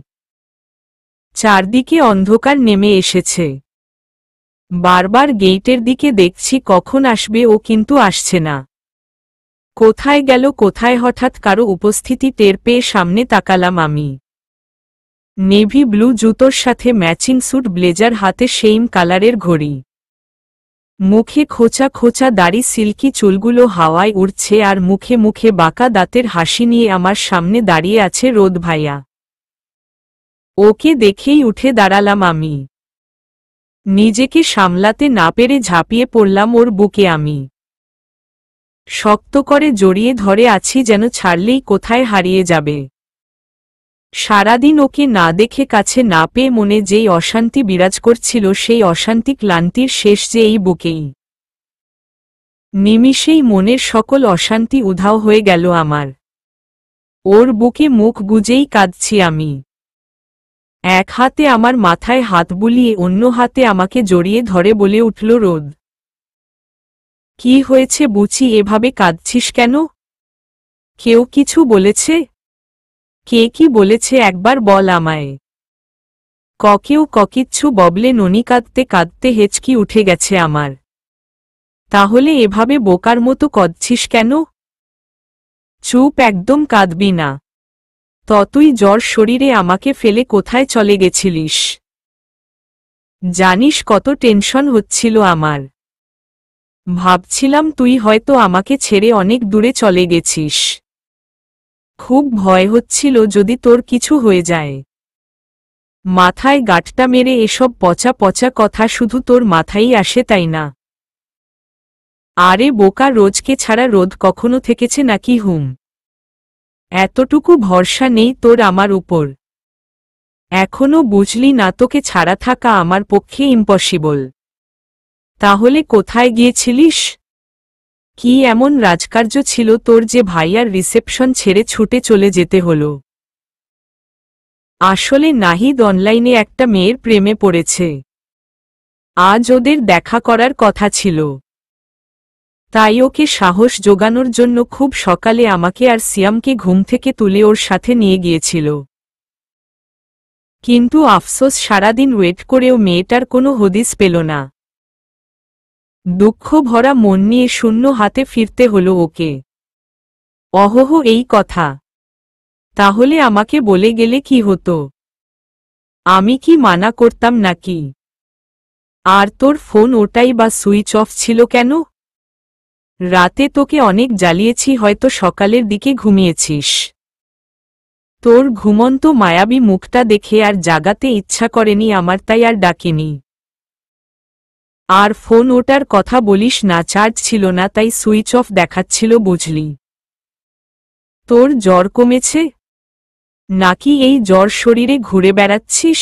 S1: চারদিকে অন্ধকার নেমে এসেছে। বারবার গেইটের দিকে দেখছি কখন আসবে ও, কিন্তু আসছে না। কোথায় গেল কোথায়? হঠাৎ কারো উপস্থিতি টের পেয়ে সামনে তাকালাম আমি। নেভি ব্লু জুতোর সাথে ম্যাচিং স্যুট, ব্লেজার, হাতে সেইম কালারের ঘড়ি, মুখে খোঁচা খোঁচা দাড়ি, সিল্কি চুলগুলো হাওয়ায় উড়ছে, আর মুখে মুখে বাঁকা দাঁতের হাসি নিয়ে আমার সামনে দাঁড়িয়ে আছে রোদ ভাইয়া। ওকে দেখেই উঠে দাঁড়ালাম আমি। নিজেকে সামলাতে না পেরে ঝাঁপিয়ে পড়লাম ওর বুকে আমি। শক্ত করে জড়িয়ে ধরে আছি, যেন ছাড়লেই কোথায় হারিয়ে যাবে। সারাদিন ওকে না দেখে, কাছে না পেয়ে মনে যেই অশান্তি বিরাজ করছিল, সেই অশান্তি ক্লান্তির শেষ যে এই বুকেই। নিমিষেই মনের সকল অশান্তি উধাও হয়ে গেল আমার। ওর বুকে মুখ গুজেই কাঁদছি আমি। এক হাতে আমার মাথায় হাত বুলিয়ে অন্য হাতে আমাকে জড়িয়ে ধরে বলে উঠল রোদ, কি হয়েছে বুচি, এভাবে কাঁদছিস কেন? কেউ কিছু বলেছে? কে কি বলেছে একবার বল আমায়। কেউ কিচ্ছু ববলে ননি। কাঁদতে কাঁদতে হেঁচকি উঠে গেছে আমার। তাহলে এভাবে বোকার মতো কাঁদছিস কেন? চুপ, একদম কাঁদবি না। তুই জ্বর শরীরে আমাকে ফেলে কোথায় চলে গেছিলিস? জানিস কত টেনশন হচ্ছিল আমার। ভাবছিলাম তুই হয়তো আমাকে ছেড়ে অনেক দূরে চলে গেছিস। খুব ভয় হচ্ছিল যদি তোর কিছু হয়ে যায়। মাথায় গাঁটটা মেরে এসব পচা পচা কথা শুধু তোর মাথায় আসে, তাই না? আরে বোকা, রোজকে ছাড়া রোদ কখনো থেকেছে নাকি? এতটুকু ভরসা নেই তোর আমার উপর? এখনো বুঝলি না তোকে ছাড়া থাকা আমার পক্ষে ইম্পসিবল। তাহলে কোথায় গিয়েছিলিস? কি এমন রাজকার্য ছিল তোর যে ভাইয়ার রিসেপশন ছেড়ে ছুটে চলে যেতে হলো? আসলে নাহিদ অনলাইনে একটা মেয়ের প্রেমে পড়েছে। আজ ওদের দেখা করার কথা ছিল, তাই ওকে সাহস জোগানোর জন্য খুব সকালে আমাকে আর সিয়ামকে ঘুম থেকে তুলে ওর সাথে নিয়ে গিয়েছিল। কিন্তু আফসোস, সারাদিন ওয়েট করেও মেয়েটার কোনো হদিস পেল না। দুঃখ ভরা মন নিয়ে শূন্য হাতে ফিরতে হলো ওকে। অহহ, এই কথা! তাহলে আমাকে বলে গেলে কি হতো? আমি কি মানা করতাম নাকি? আর তোর ফোন ওটাই বা সুইচ অফ ছিল কেন? রাতে তোকে অনেক জ্বালিয়েছি, হয়তো সকালের দিকে ঘুমিয়েছিস। তোর ঘুমন্ত মায়াবী মুখটা দেখে আর জাগাতে ইচ্ছা করেনি আমার, তাই আর ডাকিনি। আর ফোন ওটার কথা বলিস না, চার্জ ছিল না, তাই সুইচ অফ দেখাচ্ছিল, বুঝলি? তোর জ্বর কমেছে নাকি এই জ্বর শরীরে ঘুরে বেড়াচ্ছিস?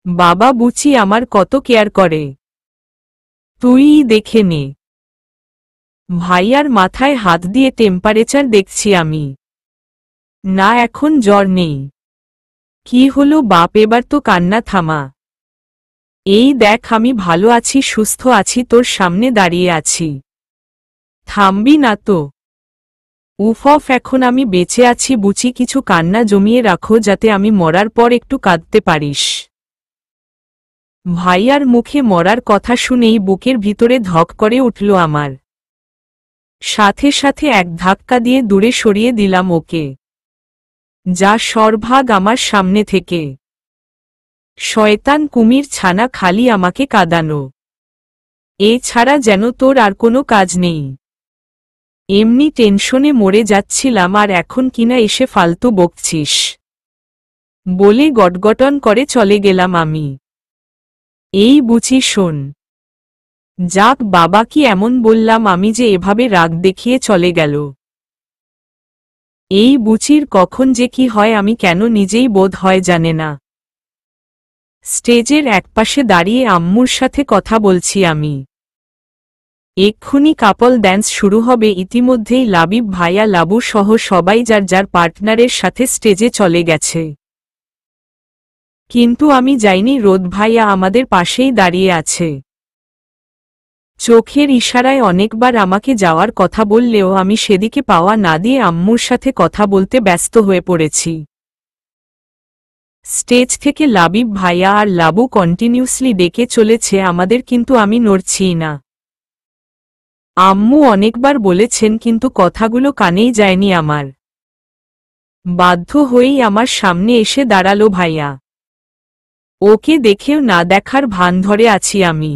S1: বাবা বুচি আমার কত কেয়ার করে, তুইই দেখে নে। ভাইয়ার মাথায় হাত দিয়ে টেম্পারেচার দেখছি আমি। না, এখন জ্বর নেই। কি হলো বাপ, এবার তো কান্না থামা। এই দেখ, আমি ভালো আছি, সুস্থ আছি, তোর সামনে দাঁড়িয়ে আছি। থামবি না তো? উফ, এখন আমি বেঁচে আছি বুচি, কিছু কান্না জমিয়ে রাখো যাতে আমি মরার পর একটু কাঁদতে পারিস। ভাইয়ার মুখে মরার কথা শুনেই বুকের ভিতরে ধক করে উঠল আমার। সাথে সাথে এক ধাক্কা দিয়ে দূরে সরিয়ে দিলাম ওকে। যা সরভাগ আমার সামনে থেকে। শয়তান কুমির ছানা, খালি আমাকে কাঁদানো। এছাড়া যেন তোর আর কোনো কাজ নেই। এমনি টেনশনে মরে যাচ্ছিলাম, আর এখন কিনা এসে ফালতু বকছিস? বলে গটগটন করে চলে গেলাম আমি। এই বুঝি শোন। যাক বাবা, কি এমন বললাম আমি যে এভাবে রাগ দেখিয়ে চলে গেল? এই বুচির কখন যে কি হয় আমি কেন নিজেই বোধ হয় জানে না। স্টেজের একপাশে দাঁড়িয়ে আম্মুর সাথে কথা বলছি আমি। এক্ষুনি কাপল ড্যান্স শুরু হবে। ইতিমধ্যেই লাবিব ভাইয়া, লাবু সহ সবাই যার যার পার্টনারের সাথে স্টেজে চলে গেছে। কিন্তু আমি যাইনি, রোদ ভাইয়া আমাদের পাশেই দাঁড়িয়ে আছে। চোখের ইশারায় অনেকবার আমাকে যাওয়ার কথা বললেও আমি সেদিকে পাওয়া না দিয়ে আম্মুর সাথে কথা বলতে ব্যস্ত হয়ে পড়েছি। স্টেজ থেকে লাবিব ভাইয়া আর লাবু কন্টিনিউসলি ডেকে চলেছে আমাদের, কিন্তু আমি নড়ছিই না। আম্মু অনেকবার বলেছেন, কিন্তু কথাগুলো কানেই যায়নি আমার। বাধ্য হয়েই আমার সামনে এসে দাঁড়ালো ভাইয়া। ওকে দেখেও না দেখার ভান ধরে আছি আমি।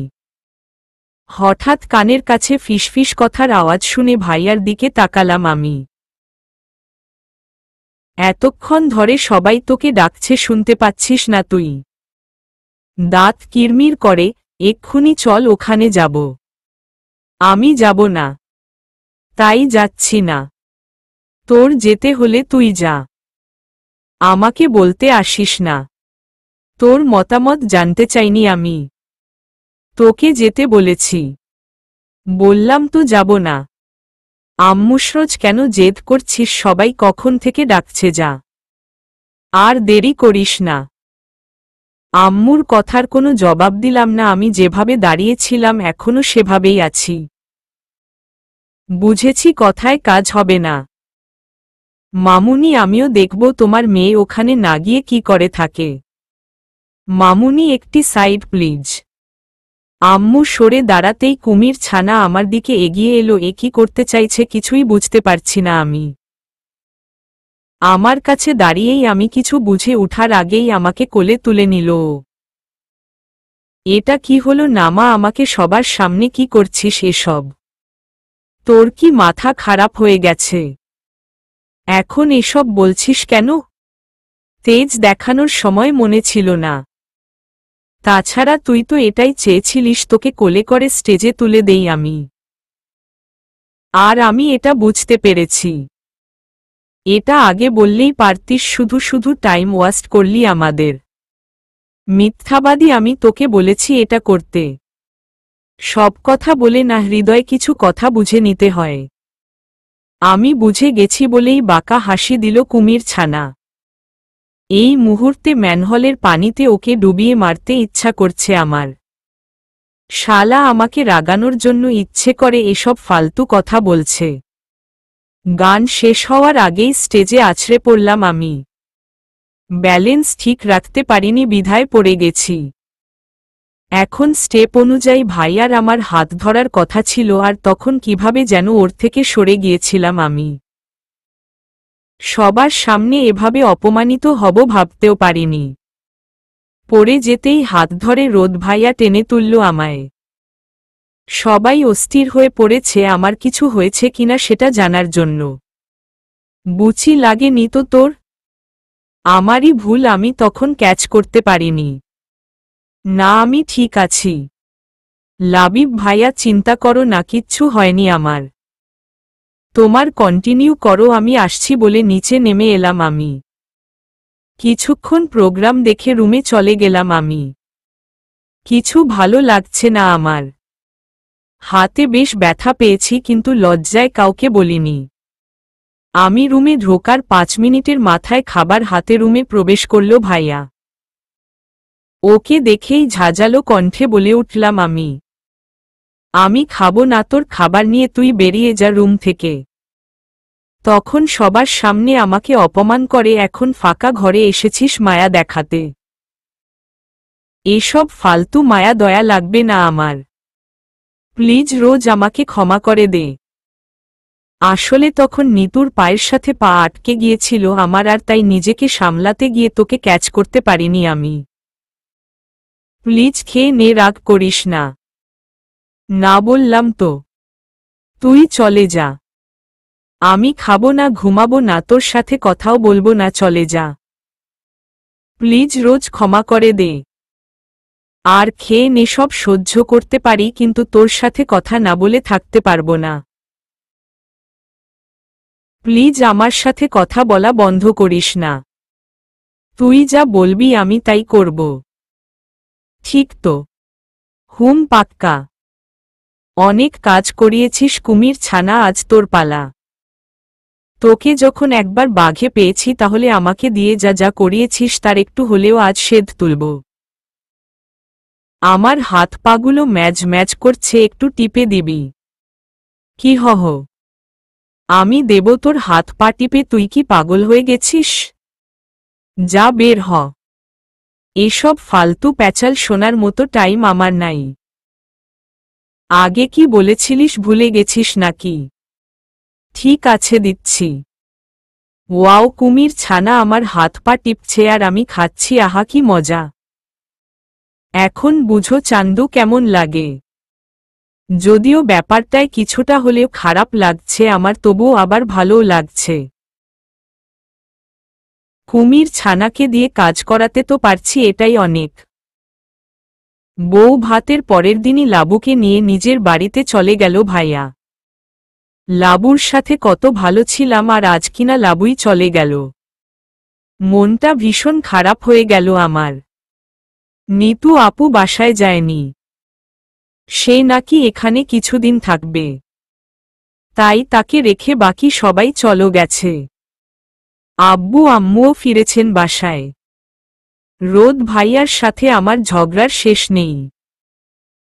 S1: হঠাৎ কানের কাছে ফিসফিস কথার আওয়াজ শুনে ভাইয়ার দিকে তাকালাম আমি। এতক্ষণ ধরে সবাই তোকে ডাকছে, শুনতে পাচ্ছিস না তুই? দাঁত কিরমির করে, এক্ষুনি চল, ওখানে যাব। আমি যাব না। তাই যাচ্ছি না। তোর যেতে হলে তুই যা, আমাকে বলতে আসিস না। তোর মতামত জানতে চাইনি আমি, তোকে যেতে বলেছি। বললাম তো যাব না। আম্মুসরোজ, কেন জেদ করছিস? সবাই কখন থেকে ডাকছে, যা। আর দেরি করিস না। আম্মুর কথার কোনো জবাব দিলাম না। আমি যেভাবে দাঁড়িয়েছিলাম এখনো সেভাবেই আছি। বুঝেছি কথায় কাজ হবে না। মামুনি, আমিও দেখব তোমার মেয়ে ওখানে না গিয়ে কি করে থাকে। মামুনি, একটি সাইড প্লিজ। আম্মু সরে দাঁড়াতেই কুমির ছানা আমার দিকে এগিয়ে এলো। এ কি করতে চাইছে কিছুই বুঝতে পারছি না আমি। আমার কাছে দাঁড়িয়েই আমি কিছু বুঝে উঠার আগেই আমাকে কোলে তুলে নিল ও। এটা কি হলো? নামা আমাকে, সবার সামনে কি করছিস এসব? তোর কি মাথা খারাপ হয়ে গেছে? এখন এসব বলছিস কেন? তেজ দেখানোর সময় মনে ছিল না? তাছাড়া তুই তো এটাই চেয়েছিলিস, তোকে কোলে করে স্টেজে তুলে দেই আমি। আর আমি এটা বুঝতে পেরেছি। এটা আগে বললেই পারতিস, শুধু শুধু টাইম ওয়াস্ট করলি আমাদের। মিথ্যাবাদী আমি, তোকে বলেছি এটা করতে। সব কথা বলে না, হৃদয় কিছু কথা বুঝে নিতে হয়। আমি বুঝে গেছি বলেই বাঁকা হাসি দিল কুমির ছানা। এই মুহূর্তে ম্যানহোলের পানিতে ওকে ডুবিয়ে মারতে ইচ্ছা করছে আমার। শালা আমাকে রাগানোর জন্য ইচ্ছে করে এসব ফালতু কথা বলছে। গান শেষ হওয়ার আগেই স্টেজে আছড়ে পড়লাম আমি। ব্যালেন্স ঠিক রাখতে পারিনি বিধায় পড়ে গেছি। এখন স্টেপ অনুযায়ী ভাইয়ার আমার হাত ধরার কথা ছিল, আর তখন কিভাবে যেন ওর থেকে সরে গিয়েছিলাম আমি। সবার সামনে এভাবে অপমানিত হব ভাবতেও পারিনি। পড়ে যেতেই হাত ধরে রোদ ভাইয়া টেনে তুলল আমায়। সবাই অস্থির হয়ে পড়েছে আমার কিছু হয়েছে কিনা সেটা জানার জন্য। বুচি লাগেনি তো তোর? আমারই ভুল, আমি তখন ক্যাচ করতে পারিনি। না, আমি ঠিক আছি লাবিব ভাইয়া, চিন্তা করো না, কিচ্ছু হয়নি আমার। তোমার কন্টিনিউ করো, আমি আসছি বলে নিচে নেমে এলাম আমি। কিছুক্ষণ প্রোগ্রাম দেখে রুমে চলে গেলাম আমি। কিছু ভালো লাগছে না আমার। হাতে বেশ ব্যথা পেয়েছি, কিন্তু লজ্জায় কাউকে বলিনি। আমি রুমে ঢোকার 5 মিনিটের মাথায় খাবার হাতে রুমে প্রবেশ করল ভাইয়া। ওকে দেখেই ঝাঁঝালো কণ্ঠে বলে উঠলাম আমি, আমি খাবো না তোর খাবার, নিয়ে তুই বেরিয়ে যা রুম থেকে। তখন সবার সামনে আমাকে অপমান করে এখন ফাঁকা ঘরে এসেছিস মায়া দেখাতে। এসব ফালতু মায়া দয়া লাগবে না আমার। প্লিজ রোজ আমাকে ক্ষমা করে দে। আসলে তখন নিতুর পায়ের সাথে পা আটকে গিয়েছিল আমার, আর তাই নিজেকে সামলাতে গিয়ে তোকে ক্যাচ করতে পারিনি আমি। প্লিজ খেয়ে নে, রাগ করিস না। না বললাম তো। তুই চলে যা। আমি খাবো না, ঘুমাবো না, তোর সাথে কথাও বলবো না, চলে যা। প্লিজ রোজ ক্ষমা করে দে। আর খেয়ে নে, সব সহ্য করতে পারি, কিন্তু তোর সাথে কথা না বলে থাকতে পারবো না। প্লিজ আমার সাথে কথা বলা বন্ধ করিস না। তুই যা বলবি আমি তাই করব। ঠিক তো? হুম, পাক্কা। অনেক কাজ করিয়েছিস কুমির ছানা, আজ তোর পালা। তোকে যখন একবার বাঘে পেয়েছি তাহলে আমাকে দিয়ে যা যা করিয়েছিস তার একটু হলেও আজ সেদ তুলব। আমার হাত পাগুলো ম্যাজ ম্যাজ করছে, একটু টিপে দিবি? কি হহ? আমি দেব তোর হাত পা টিপে? তুই কি পাগল হয়ে গেছিস? যা বের হ। এসব ফালতু প্যাচাল শোনার মতো টাইম আমার নাই। আগে কি বলেছিলিস ভুলে গেছিস নাকি? ঠিক আছে, দিচ্ছি। ওয়াও, কুমির ছানা আমার হাত পা টিপছে আর আমি খাচ্ছি, আহা কি মজা। এখন বুঝো চান্দু কেমন লাগে। যদিও ব্যাপারটায় কিছুটা হলেও খারাপ লাগছে আমার, তবুও আবার ভালোও লাগছে। কুমির ছানাকে দিয়ে কাজ করাতে তো পারছি, এটাই অনেক। বউ ভাতের পরের দিনই লাবুকে নিয়ে নিজের বাড়িতে চলে গেল ভাইয়া। লাবুর সাথে কত ভালো ছিলাম, আর আজ কিনা লাবুই চলে গেল। মনটা ভীষণ খারাপ হয়ে গেল আমার। নিতু আপু বাসায় যায়নি। সে নাকি এখানে কিছুদিন থাকবে, তাই তাকে রেখে বাকি সবাই চলে গেছে। আব্বু আম্মুও ফিরেছেন বাসায়। রোদ ভাইয়ার সাথে আমার ঝগড়ার শেষ নেই।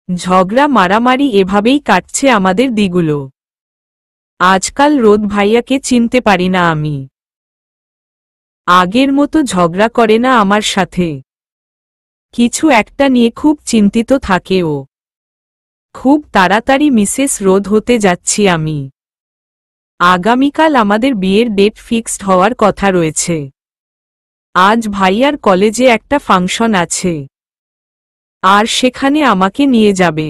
S1: ঝগড়া মারামারি এভাবেই কাটছে আমাদের দিগুলো। আজকাল রোদ ভাইয়াকে চিনতে পারি না আমি। আগের মতো ঝগড়া করে না আমার সাথে। কিছু একটা নিয়ে খুব চিন্তিত থাকে ও। খুব তাড়াতাড়ি মিসেস রোদ হতে যাচ্ছি আমি। আগামীকাল আমাদের বিয়ের ডেট ফিক্সড হওয়ার কথা রয়েছে। আজ ভাইয়ার কলেজে একটা ফাংশন আছে, আর সেখানে আমাকে নিয়ে যাবে।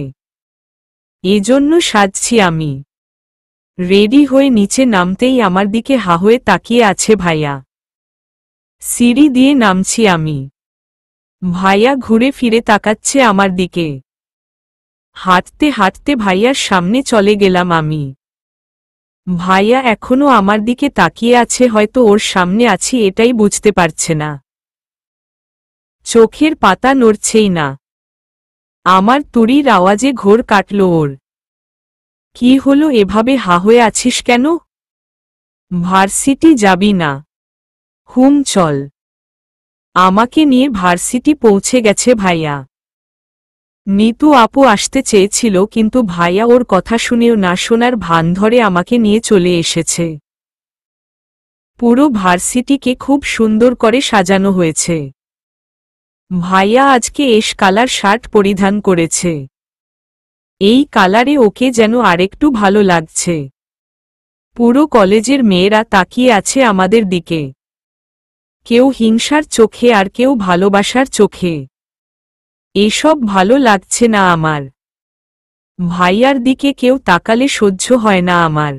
S1: এজন্য সাজছি আমি। রেডি হয়ে নিচে নামতেই আমার দিকে হা হয়ে তাকিয়ে আছে ভাইয়া। সিঁড়ি দিয়ে নামছি আমি। ভাইয়া ঘুরে ফিরে তাকাচ্ছে আমার দিকে। হাঁটতে হাঁটতে ভাইয়ার সামনে চলে গেলাম আমি। ভাইয়া এখনো আমার দিকে তাকিয়ে আছে, হয়তো ওর সামনে আছি এটাই বুঝতে পারছে না। চোখের পাতা নড়ছেই না। আমার তুড়ির আওয়াজে ঘোর কাটল ওর। কি হলো, এভাবে হা হয়ে আছিস কেন? ভার্সিটি যাবি না? হুম চল। আমাকে নিয়ে ভার্সিটি পৌঁছে গেছে ভাইয়া। নিতু আপু আসতে চেয়েছিল কিন্তু ভাইয়া ওর কথা শুনেও না শোনার ভান ধরে আমাকে নিয়ে চলে এসেছে। পুরো ভার্সিটিকে খুব সুন্দর করে সাজানো হয়েছে। ভাইয়া আজকে এশ কালার শার্ট পরিধান করেছে। এই কালারে ওকে যেন আরেকটু ভালো লাগছে। পুরো কলেজের মেয়েরা তাকিয়ে আছে আমাদের দিকে, কেউ হিংসার চোখে আর কেউ ভালোবাসার চোখে। এসব ভালো লাগছে না আমার। ভাইয়ার দিকে কেউ তাকালে সহ্য হয় না আমার।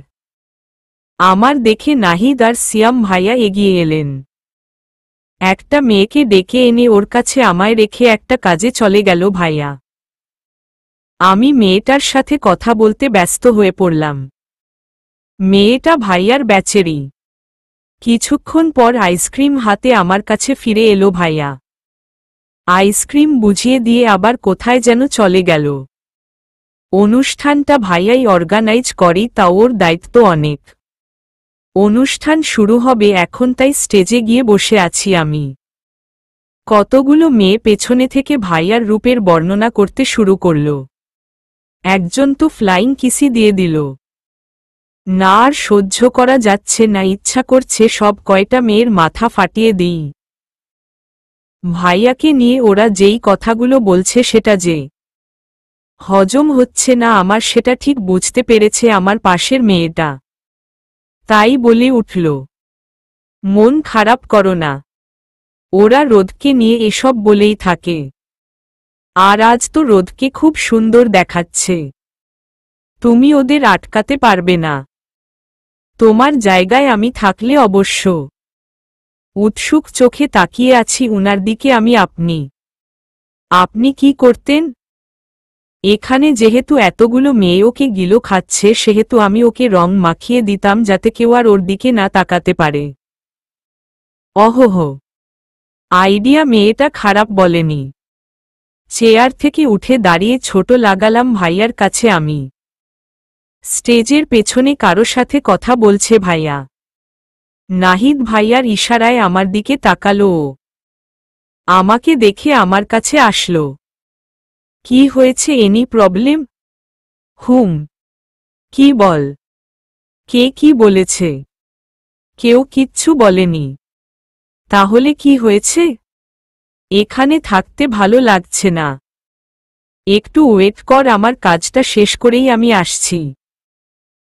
S1: আমার দেখে নাহিদ আর সিয়াম ভাইয়া এগিয়ে এলেন। একটা মেয়েকে ডেকে এনে ওর কাছে আমায় রেখে একটা কাজে চলে গেল ভাইয়া। আমি মেয়েটার সাথে কথা বলতে ব্যস্ত হয়ে পড়লাম। মেয়েটা ভাইয়ার ব্যাচেরই। কিছুক্ষণ পর আইসক্রিম হাতে আমার কাছে ফিরে এলো ভাইয়া। আইসক্রিম বুঝিয়ে দিয়ে আবার কোথায় যেন চলে গেল। অনুষ্ঠানটা ভাইয়াই অর্গানাইজ করে, তা ওর দায়িত্ব অনেক। অনুষ্ঠান শুরু হবে এখন, তাই স্টেজে গিয়ে বসে আছি আমি। কতগুলো মেয়ে পেছনে থেকে ভাইয়ার রূপের বর্ণনা করতে শুরু করল। একজন তো ফ্লাইং কিসি দিয়ে দিল। না আর সহ্য করা যাচ্ছে না, ইচ্ছা করছে সব কয়টা মেয়ের মাথা ফাটিয়ে দিই। ভাইয়াকে নিয়ে ওরা যেই কথাগুলো বলছে সেটা যে হজম হচ্ছে না আমার, সেটা ঠিক বুঝতে পেরেছে আমার পাশের মেয়েটা। তাই বলে উঠল, মন খারাপ করো না, ওরা রোদকে নিয়ে এসব বলেই থাকে। আর আজ তো রোদকে খুব সুন্দর দেখাচ্ছে। তুমি ওদের আটকাতে পারবে না। তোমার জায়গায় আমি থাকলে অবশ্য। উৎসুক চোখে তাকিয়ে আছি উনার দিকে আমি। আপনি কি করতেন? এখানে যেহেতু এতগুলো মেয়ে ওকে গিলো খাচ্ছে, সেহেতু আমি ওকে রং মাখিয়ে দিতাম যাতে কেউ আর ওর দিকে না তাকাতে পারে। অহোহ, আইডিয়া মেয়েটা খারাপ বলেনি। চেয়ার থেকে উঠে দাঁড়িয়ে ছোট লাগালাম ভাইয়ার কাছে আমি। স্টেজের পেছনে কারো সাথে কথা বলছে ভাইয়া। নাহিদ ভাইয়ার ইশারায় আমার দিকে তাকালো ও। আমাকে দেখে আমার কাছে আসলো। কি হয়েছে, এনি প্রবলেম? কি বল? কে কি বলেছে? কেউ কিচ্ছু বলেনি। তাহলে কি হয়েছে? এখানে থাকতে ভালো লাগছে না। একটু ওয়েট কর, আমার কাজটা শেষ করেই আমি আসছি।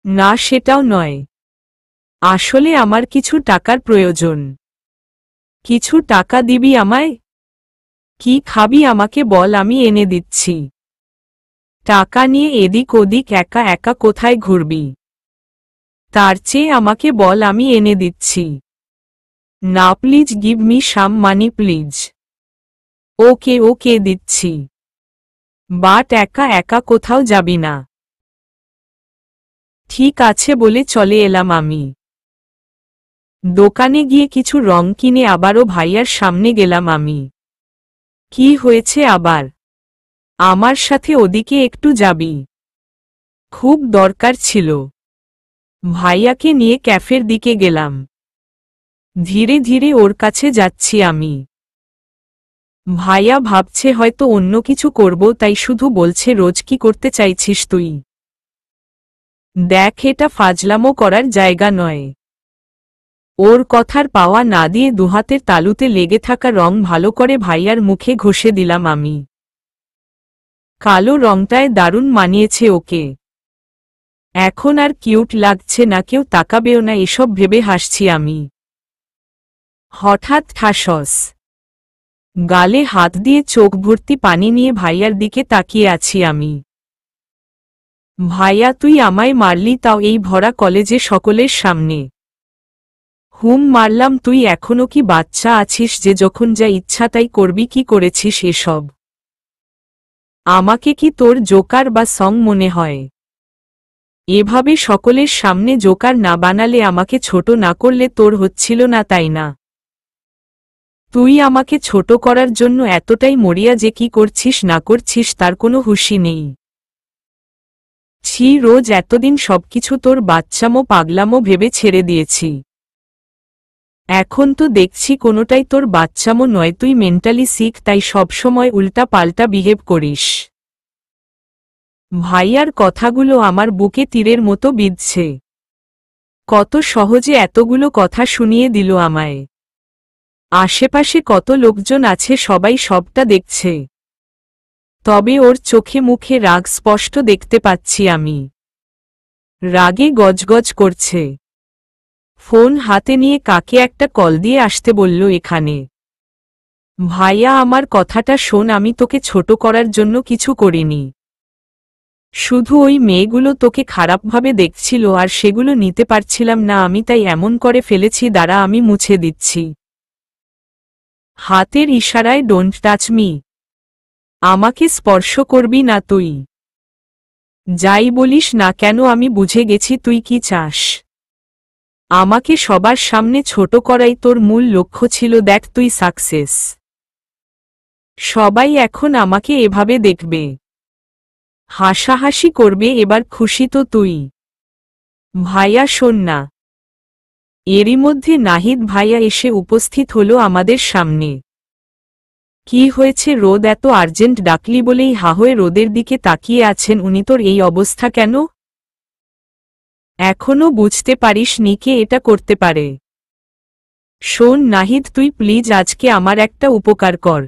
S1: না সেটাও নয়, আসলে আমার কিছু টাকার প্রয়োজন। কিছু টাকা দিবি আমায়? কি খাবি আমাকে বল, আমি এনে দিচ্ছি। টাকা নিয়ে এদিক ওদিক একা একা কোথায় ঘুরবি? তার চেয়ে আমাকে বল, আমি এনে দিচ্ছি। না please, give me some money please. Okay okay দিচ্ছি, বাট একা একা কোথাও যাবি না। ঠিক আছে বলে চলে এলাম আমি। দোকানে গিয়ে কিছু রং কিনে আবারও ভাইয়ার সামনে গেলাম আমি। কি হয়েছে আবার? আমার সাথে ওদিকে একটু যাবি? খুব দরকার ছিল। ভাইয়াকে নিয়ে ক্যাফের দিকে গেলাম। ধীরে ধীরে ওর কাছে যাচ্ছি আমি। ভাইয়া ভাবছে হয়তো অন্য কিছু করব, তাই শুধু বলছে, রোজ কি করতে চাইছিস তুই? দেখ, এটা ফাজলামো করার জায়গা নয়। ওর কথার পাওয়া না দিয়ে দুহাতের তালুতে লেগে থাকা রং ভালো করে ভাইয়ার মুখে ঘষে দিলাম আমি। কালো রংটায় দারুণ মানিয়েছে ওকে। এখন আর কিউট লাগছে না, কেউ তাকাবেও না এসব ভেবে হাসছি আমি। হঠাৎ ঠাসস। গালে হাত দিয়ে চোখ ভর্তি পানি নিয়ে ভাইয়ার দিকে তাকিয়ে আছি আমি। ভাইয়া, তুই আমায় মারলি, তাও এই ভরা কলেজে সকলের সামনে। মারলাম। তুই এখনো কি বাচ্চা আছিস যে যখন যা ইচ্ছা তাই করবি? কি করেছিস এসব? আমাকে কি তোর জোকার বা সং মনে হয়? এভাবে সকলের সামনে জোকার না বানালে, আমাকে ছোট না করলে তোর হচ্ছিল না, তাই না? তুই আমাকে ছোট করার জন্য এতটাই মরিয়া যে কি করছিস না করছিস তার কোনো হুঁশই নেই। ছি, রোজ এতদিন সবকিছু তোর বাচ্চামো পাগলামো ভেবে ছেড়ে দিয়েছি। এখন তো দেখছি কোনোটাই তোর বাচ্চামো নয়, তুই মেন্টালি সিক, তাই সবসময় উল্টা পাল্টা বিহেভ করিস। ভাইয়ার কথাগুলো আমার বুকে তীরের মতো বিঁধছে। কত সহজে এতগুলো কথা শুনিয়ে দিল আমায়। আশেপাশে কত লোকজন আছে, সবাই সবটা দেখছে, তবে ওর চোখে মুখে রাগ স্পষ্ট দেখতে পাচ্ছি আমি। রাগে গজগজ করছে। ফোন হাতে নিয়ে কাকে একটা কল দিয়ে আসতে বলল এখানে। ভাইয়া আমার কথাটা শোন, আমি তোকে ছোট করার জন্য কিছু করিনি। শুধু ওই মেয়েগুলো তোকে খারাপভাবে দেখছিল আর সেগুলো নিতে পারছিলাম না আমি, তাই এমন করে ফেলেছি, দাঁড়া আমি মুছে দিচ্ছি। হাতের ইশারায় ডোন্ট টাচ মি। আমাকে স্পর্শ করবি না তুই। যাই বলিস না কেন আমি বুঝে গেছি তুই কি চাস। আমাকে সবার সামনে ছোট করাই তোর মূল লক্ষ্য ছিল, দেখ তুই সাকসেস। সবাই এখন আমাকে এভাবে দেখবে, হাসাহাসি করবে, এবার খুশি তো তুই। ভাইয়া শোন না। এরই মধ্যে নাহিদ ভাইয়া এসে উপস্থিত হলো আমাদের সামনে। কি হয়েছে রোদ, এত আর্জেন্ট ডাকলি বলেই হা হয়ে রোদের দিকে তাকিয়ে আছেন উনি, তোর এই অবস্থা কেন? এখনো বুঝতে পারিস নি কে এটা করতে পারে? শোন নাহিদ, তুই প্লিজ আজকে আমার একটা উপকার কর।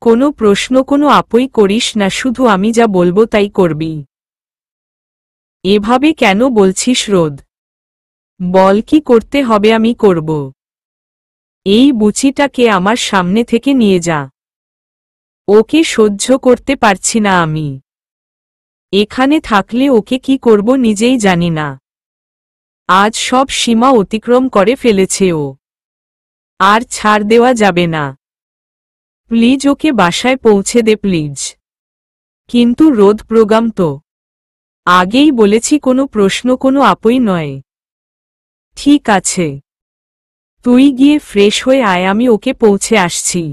S1: কোনো প্রশ্ন কোনো আপই করিস না, শুধু আমি যা বলবো তাই করবি। এভাবে কেন বলছিস রোদ? বল কি করতে হবে, আমি করব। এই বুচিটাকে আমার সামনে থেকে নিয়ে যা। ওকে সহ্য করতে পারছি না আমি। এখানে থাকলে ওকে কি করব নিজেই জানি না। আজ সব সীমা অতিক্রম করে ফেলেছে ও, আর ছাড় দেওয়া যাবে না। প্লিজ ওকে বাসায় পৌঁছে দে প্লিজ। কিন্তু রোদ প্রোগ্রাম তো আগেই বলেছি, কোনো প্রশ্ন কোনো আপই নয়। ঠিক আছে, তুই গিয়ে ফ্রেশ হয়ে আয়, আমি ওকে পৌঁছে আসছি।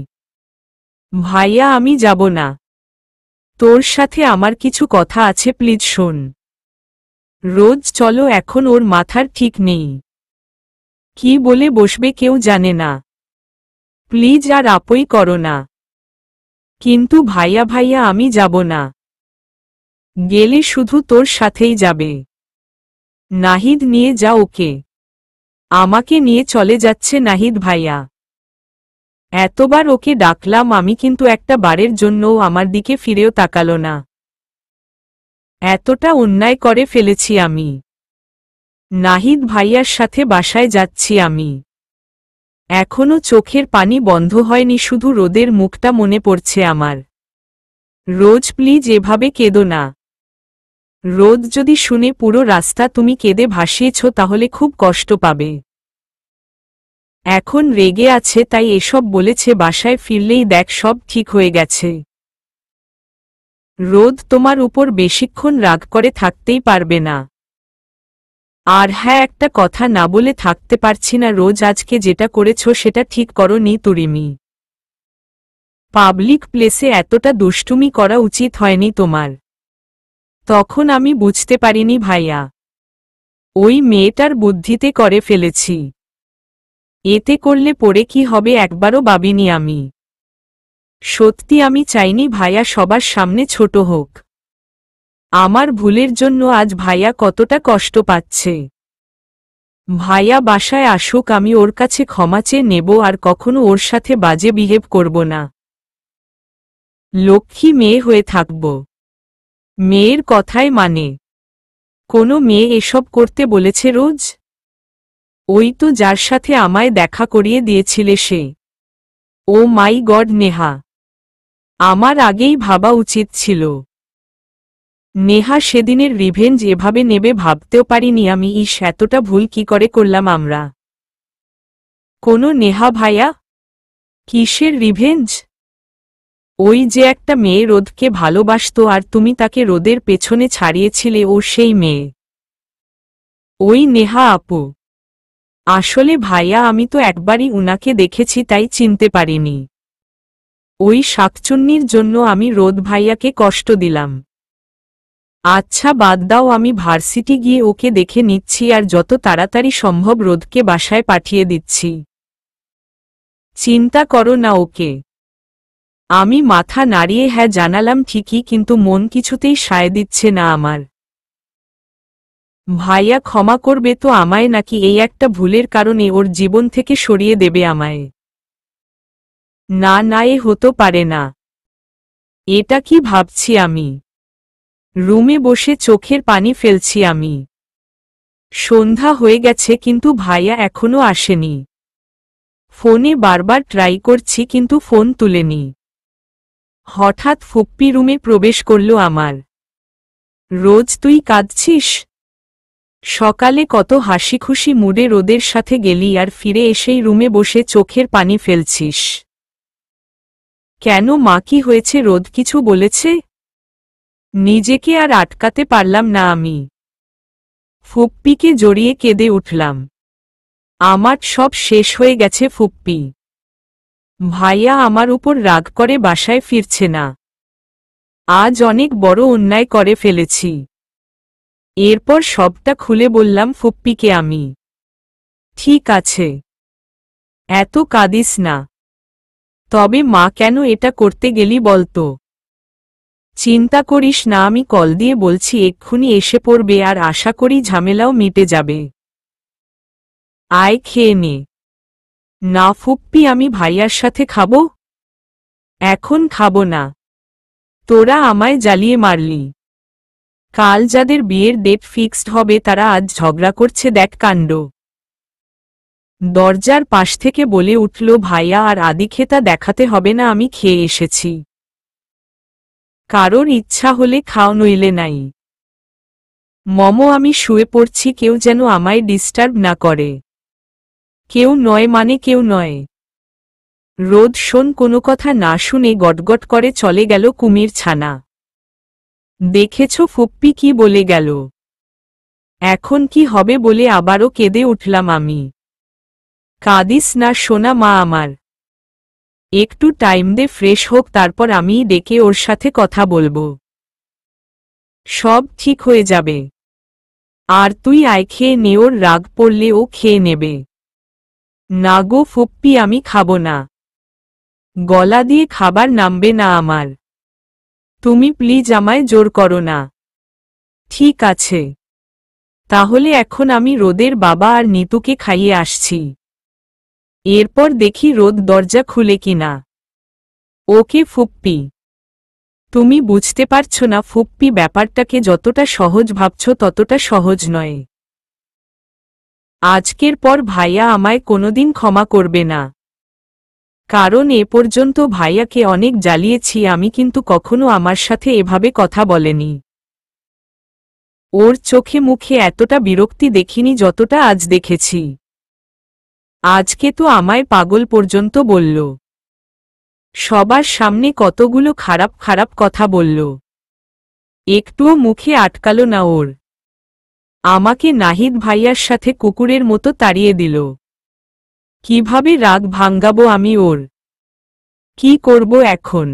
S1: ভাইয়া আমি যাব না, তোর সাথে আমার কিছু কথা আছে, প্লিজ শোন। রোজ চলো, এখন ওর মাথার ঠিক নেই, কি বলে বসবে কেউ জানে না। প্লিজ আর আপই করো না। কিন্তু ভাইয়া ভাইয়া আমি যাব না, গেলে শুধু তোর সাথেই যাবে। নাহিদ নিয়ে যা ওকে। আমাকে নিয়ে চলে যাচ্ছে নাহিদ ভাইয়া। এতবার ওকে ডাকলাম আমি, কিন্তু একটা বারের জন্যও আমার দিকে ফিরেও তাকালো না। এতটা অন্যায় করে ফেলেছি আমি। নাহিদ ভাইয়ার সাথে বাসায় যাচ্ছি আমি। এখনো চোখের পানি বন্ধ হয়নি, শুধু রোদের মুখটা মনে পড়ছে আমার। রোজ প্লিজ এভাবে কেঁদো না। রোদ যদি শুনে পুরো রাস্তা তুমি কেঁদে ভাসিয়েছ তাহলে খুব কষ্ট পাবে। এখন রেগে আছে তাই এসব বলেছে, বাসায় ফিরলেই দেখ সব ঠিক হয়ে গেছে। রোদ তোমার উপর বেশিক্ষণ রাগ করে থাকতেই পারবে না। আর হ্যাঁ, একটা কথা না বলে থাকতে পারছি না, রোজ আজকে যেটা করেছ সেটা ঠিক করোনি তুরিমি। পাবলিক প্লেসে এতটা দুষ্টুমি করা উচিত হয়নি তোমার। তখন আমি বুঝতে পারিনি ভাইয়া, ওই মেয়েটার বুদ্ধিতে করে ফেলেছি। এতে করলে পরে কি হবে একবারও ভাবিনি আমি। সত্যি আমি চাইনি ভাইয়া সবার সামনে ছোট হোক। আমার ভুলের জন্য আজ ভাইয়া কতটা কষ্ট পাচ্ছে। ভাইয়া বাসায় আসুক, আমি ওর কাছে ক্ষমা চেয়ে নেব, আর কখনো ওর সাথে বাজে বিহেভ করব না। লক্ষ্মী মেয়ে হয়ে থাকব। মেয়ের কথাই মানে। কোনো মেয়ে এসব করতে বলেছে রোজ? ওই তো যার সাথে আমায় দেখা করিয়ে দিয়েছিলে সে। ও মাই গড নেহা, আমার আগেই ভাবা উচিত ছিল। নেহা সেদিনের রিভেঞ্জ এভাবে নেবে ভাবতেও পারিনি আমি। এতটা ভুল কি করে করলাম আমরা? কোনো নেহা ভাইয়া? কিসের রিভেঞ্জ? ওই যে একটা মেয়ে রোদকে ভালোবাসতো আর তুমি তাকে রোদের পেছনে ছাড়িয়েছিলে, ও সেই মেয়ে। ওই নেহা আপু। আসলে ভাইয়া আমি তো একবারই উনাকে দেখেছি তাই চিনতে পারিনি। ওই শাকচুন্নির জন্য আমি রোদ ভাইয়াকে কষ্ট দিলাম। আচ্ছা বাদ দাও, আমি ভার্সিটি গিয়ে ওকে দেখে নিচ্ছি আর যত তাড়াতাড়ি সম্ভব রোদকে বাসায় পাঠিয়ে দিচ্ছি। চিন্তা করো না ওকে। আমি মাথা নাড়িয়ে হ্যাঁ জানালাম ঠিকই, কিন্তু মন কিছুতেই সায় দিচ্ছে না আমার। ভাইয়া ক্ষমা করবে তো আমায়, নাকি এই একটা ভুলের কারণে ওর জীবন থেকে সরিয়ে দেবে আমায়? না না, এ হতে পারে না। এটা কি ভাবছি আমি? রুমে বসে চোখের পানি ফেলছি আমি। সন্ধ্যা হয়ে গেছে কিন্তু ভাইয়া এখনো আসেনি। ফোনে বারবার ট্রাই করছি কিন্তু ফোন তুলেনি। হঠাৎ ফুপ্পি রুমে প্রবেশ করল আমার। রোজ তুই কাঁদছিস? সকালে কত হাসি খুশি মুডে রোদের সাথে গেলি আর ফিরে এসেই রুমে বসে চোখের পানি ফেলছিস কেন? মা কি হয়েছে? রোদ কিছু বলেছে? নিজেকে আর আটকাতে পারলাম না আমি। ফুপ্পিকে জড়িয়ে কেঁদে উঠলাম। আমার সব শেষ হয়ে গেছে ফুপ্পি। ভাইয়া আমার উপর রাগ করে বাসায় ফিরছে না। আজ অনেক বড় অন্যায় করে ফেলেছি। এরপর সবটা খুলে বললাম ফুপ্পিকে আমি। ঠিক আছে, এত কাঁদিস না। তবে মা কেন এটা করতে গেলি বলতো? চিন্তা করিস না, আমি কল দিয়ে বলছি এক্ষুনি এসে পড়বে আর আশা করি ঝামেলাও মিটে যাবে। আয় খেয়ে নে। না ফুপ্পি, আমি ভাইয়ার সাথে খাবো। এখন খাবো না। তোরা আমায় জ্বালিয়ে মারলি। কাল যাদের বিয়ের ডেট ফিক্সড হবে তারা আজ ঝগড়া করছে, দেখ কাণ্ড। দরজার পাশ থেকে বলে উঠল ভাইয়া, আর আদিক্ষেতা দেখাতে হবে না, আমি খেয়ে এসেছি। কারোর ইচ্ছা হলে খাও, নইলে নাই। মম, আমি শুয়ে পড়ছি, কেউ যেন আমায় ডিস্টার্ব না করে। কেউ নয় মানে কেউ নয়। রোদ শোন, কোনো কথা না শুনে গটগট করে চলে গেল কুমির ছানা। দেখেছ ফুপ্পি কি বলে গেল? এখন কি হবে বলে আবারও কেঁদে উঠলাম আমি। কাঁদিস না সোনা মা আমার। একটু টাইম দে, ফ্রেশ হোক, তারপর আমিই ডেকে ওর সাথে কথা বলবো। সব ঠিক হয়ে যাবে। আর তুই আয়, খেয়ে নে, ওর রাগ পড়লে ও খেয়ে নেবে। না গো ফুপ্পি, আমি খাবো না। গলা দিয়ে খাবার নামবে না আমার। তুমি প্লিজ আমায় জোর করো না। ঠিক আছে, তাহলে এখন আমি রোদের বাবা আর নিতুকে খাইয়ে আসছি। এরপর দেখি রোদ দরজা খুলে কিনা। ওকে ফুপ্পি, তুমি বুঝতে পারছো না ফুপ্পি, ব্যাপারটাকে যতটা সহজ ভাবছো ততটা সহজ নয়। আজকের পর ভাইয়া আমায় কোনোদিন ক্ষমা করবে না। কারণ এ পর্যন্ত ভাইয়াকে অনেক জ্বালিয়েছি আমি, কিন্তু কখনো আমার সাথে এভাবে কথা বলেনি। ওর চোখে মুখে এতটা বিরক্তি দেখিনি যতটা আজ দেখেছি। আজকে তো আমায় পাগল পর্যন্ত বলল। সবার সামনে কতগুলো খারাপ খারাপ কথা বলল। একটুও মুখে আটকালো না ওর। আমাকে নাহিদ ভাইয়ার সাথে কুকুরের মতো তাড়িয়ে দিল। কিভাবে রাগ ভাঙ্গাবো আমি ওর? কি করব এখন?